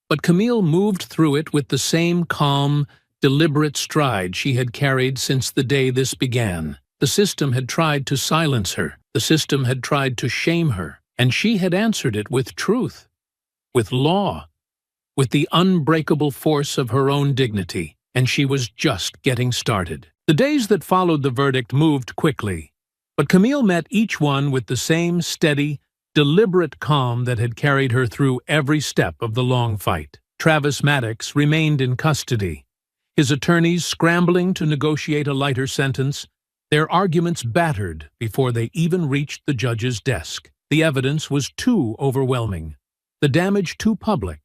But Camille moved through it with the same calm, deliberate stride she had carried since the day this began. The system had tried to silence her, the system had tried to shame her, and she had answered it with truth, with law, with the unbreakable force of her own dignity, and she was just getting started. The days that followed the verdict moved quickly, but Camille met each one with the same steady, deliberate calm that had carried her through every step of the long fight. Travis Maddox remained in custody, his attorneys scrambling to negotiate a lighter sentence, their arguments battered before they even reached the judge's desk. The evidence was too overwhelming, the damage too public,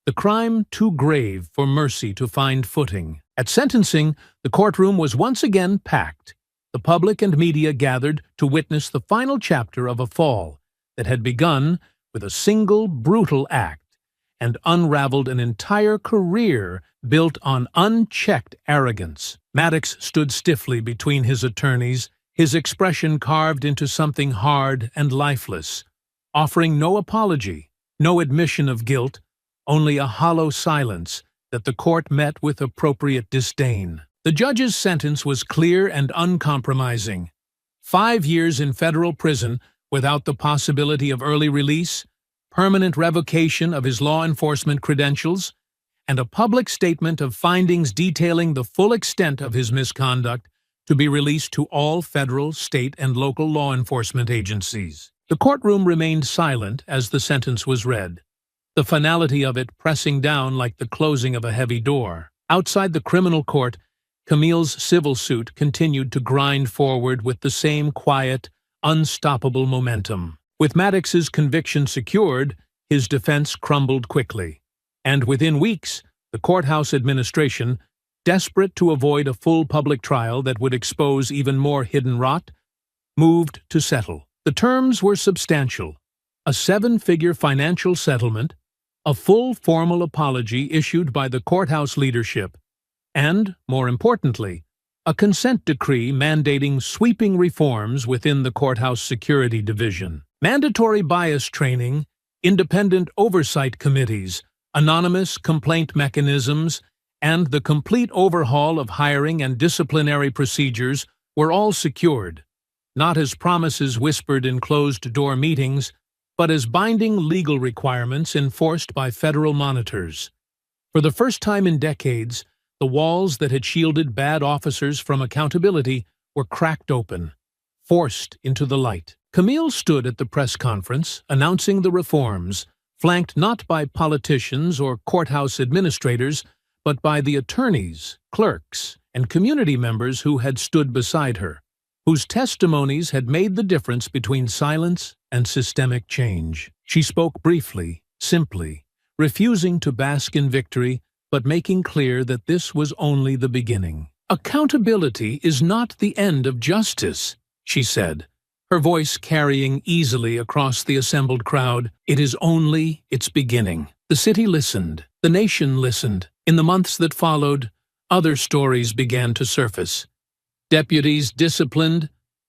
the crime too grave for mercy to find footing. At sentencing, the courtroom was once again packed. The public and media gathered to witness the final chapter of a fall that had begun with a single brutal act and unraveled an entire career built on unchecked arrogance. Maddox stood stiffly between his attorneys, his expression carved into something hard and lifeless, offering no apology, no admission of guilt, only a hollow silence that the court met with appropriate disdain. The judge's sentence was clear and uncompromising. 5 years in federal prison without the possibility of early release, permanent revocation of his law enforcement credentials, and a public statement of findings detailing the full extent of his misconduct to be released to all federal, state, and local law enforcement agencies. The courtroom remained silent as the sentence was read, the finality of it pressing down like the closing of a heavy door. Outside the criminal court, Camille's civil suit continued to grind forward with the same quiet, unstoppable momentum. With Maddox's conviction secured, his defense crumbled quickly, and within weeks, the courthouse administration, desperate to avoid a full public trial that would expose even more hidden rot, moved to settle. The terms were substantial: a 7-figure financial settlement, a full formal apology issued by the courthouse leadership, and, more importantly, a consent decree mandating sweeping reforms within the courthouse security division. Mandatory bias training, independent oversight committees, anonymous complaint mechanisms, and the complete overhaul of hiring and disciplinary procedures were all secured, not as promises whispered in closed-door meetings, but as binding legal requirements enforced by federal monitors. For the first time in decades, the walls that had shielded bad officers from accountability were cracked open, forced into the light. Camille stood at the press conference, announcing the reforms, flanked not by politicians or courthouse administrators, but by the attorneys, clerks, and community members who had stood beside her, whose testimonies had made the difference between silence and systemic change. She spoke briefly, simply, refusing to bask in victory, but making clear that this was only the beginning. "Accountability is not the end of justice," she said, her voice carrying easily across the assembled crowd. "It is only its beginning." The city listened. The nation listened. In the months that followed, other stories began to surface. Deputies disciplined,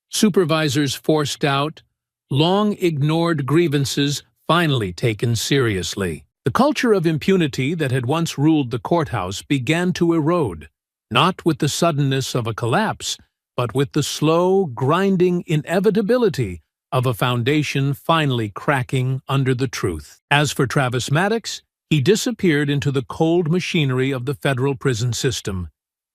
supervisors forced out, long-ignored grievances finally taken seriously. The culture of impunity that had once ruled the courthouse began to erode, not with the suddenness of a collapse, but with the slow, grinding inevitability of a foundation finally cracking under the truth. As for Travis Maddox, he disappeared into the cold machinery of the federal prison system,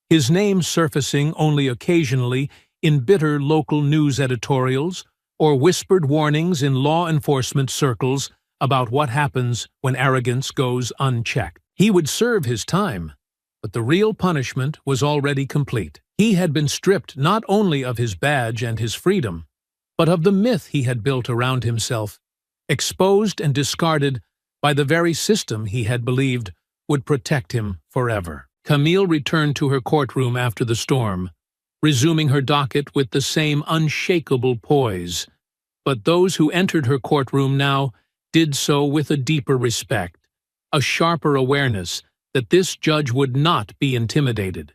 his name surfacing only occasionally in bitter local news editorials or whispered warnings in law enforcement circles about what happens when arrogance goes unchecked. He would serve his time, but the real punishment was already complete. He had been stripped not only of his badge and his freedom, but of the myth he had built around himself, exposed and discarded by the very system he had believed would protect him forever. Camille returned to her courtroom after the storm, resuming her docket with the same unshakable poise. But those who entered her courtroom now did so with a deeper respect, a sharper awareness that this judge would not be intimidated,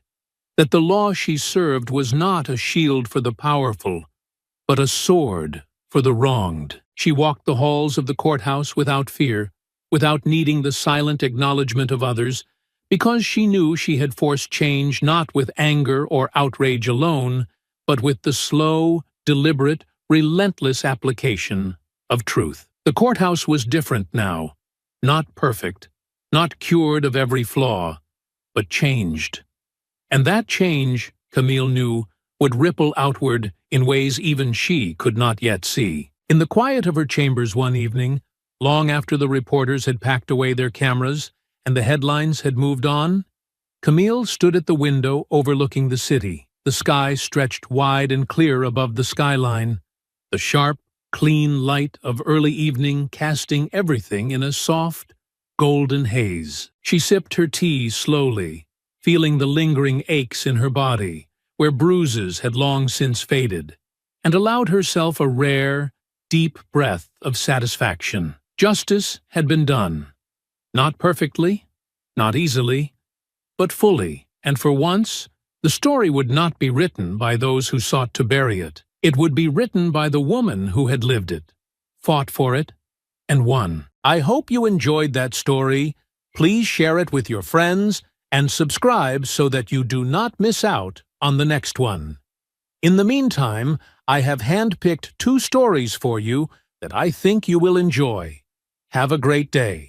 that the law she served was not a shield for the powerful, but a sword for the wronged. She walked the halls of the courthouse without fear, without needing the silent acknowledgement of others, because she knew she had forced change not with anger or outrage alone, but with the slow, deliberate, relentless application of truth. The courthouse was different now, not perfect, not cured of every flaw, but changed. And that change Camille knew, would ripple outward in ways even she could not yet see. In the quiet of her chambers one evening, long after the reporters had packed away their cameras and the headlines had moved on, Camille stood at the window overlooking the city. The sky stretched wide and clear above the skyline, the sharp, clean light of early evening casting everything in a soft, golden haze. She sipped her tea slowly, feeling the lingering aches in her body, where bruises had long since faded, and allowed herself a rare, deep breath of satisfaction. Justice had been done. Not perfectly, not easily, but fully, and for once, the story would not be written by those who sought to bury it. It would be written by the woman who had lived it, fought for it, and won. I hope you enjoyed that story. Please share it with your friends and subscribe so that you do not miss out on the next one. In the meantime, I have handpicked 2 stories for you that I think you will enjoy. Have a great day.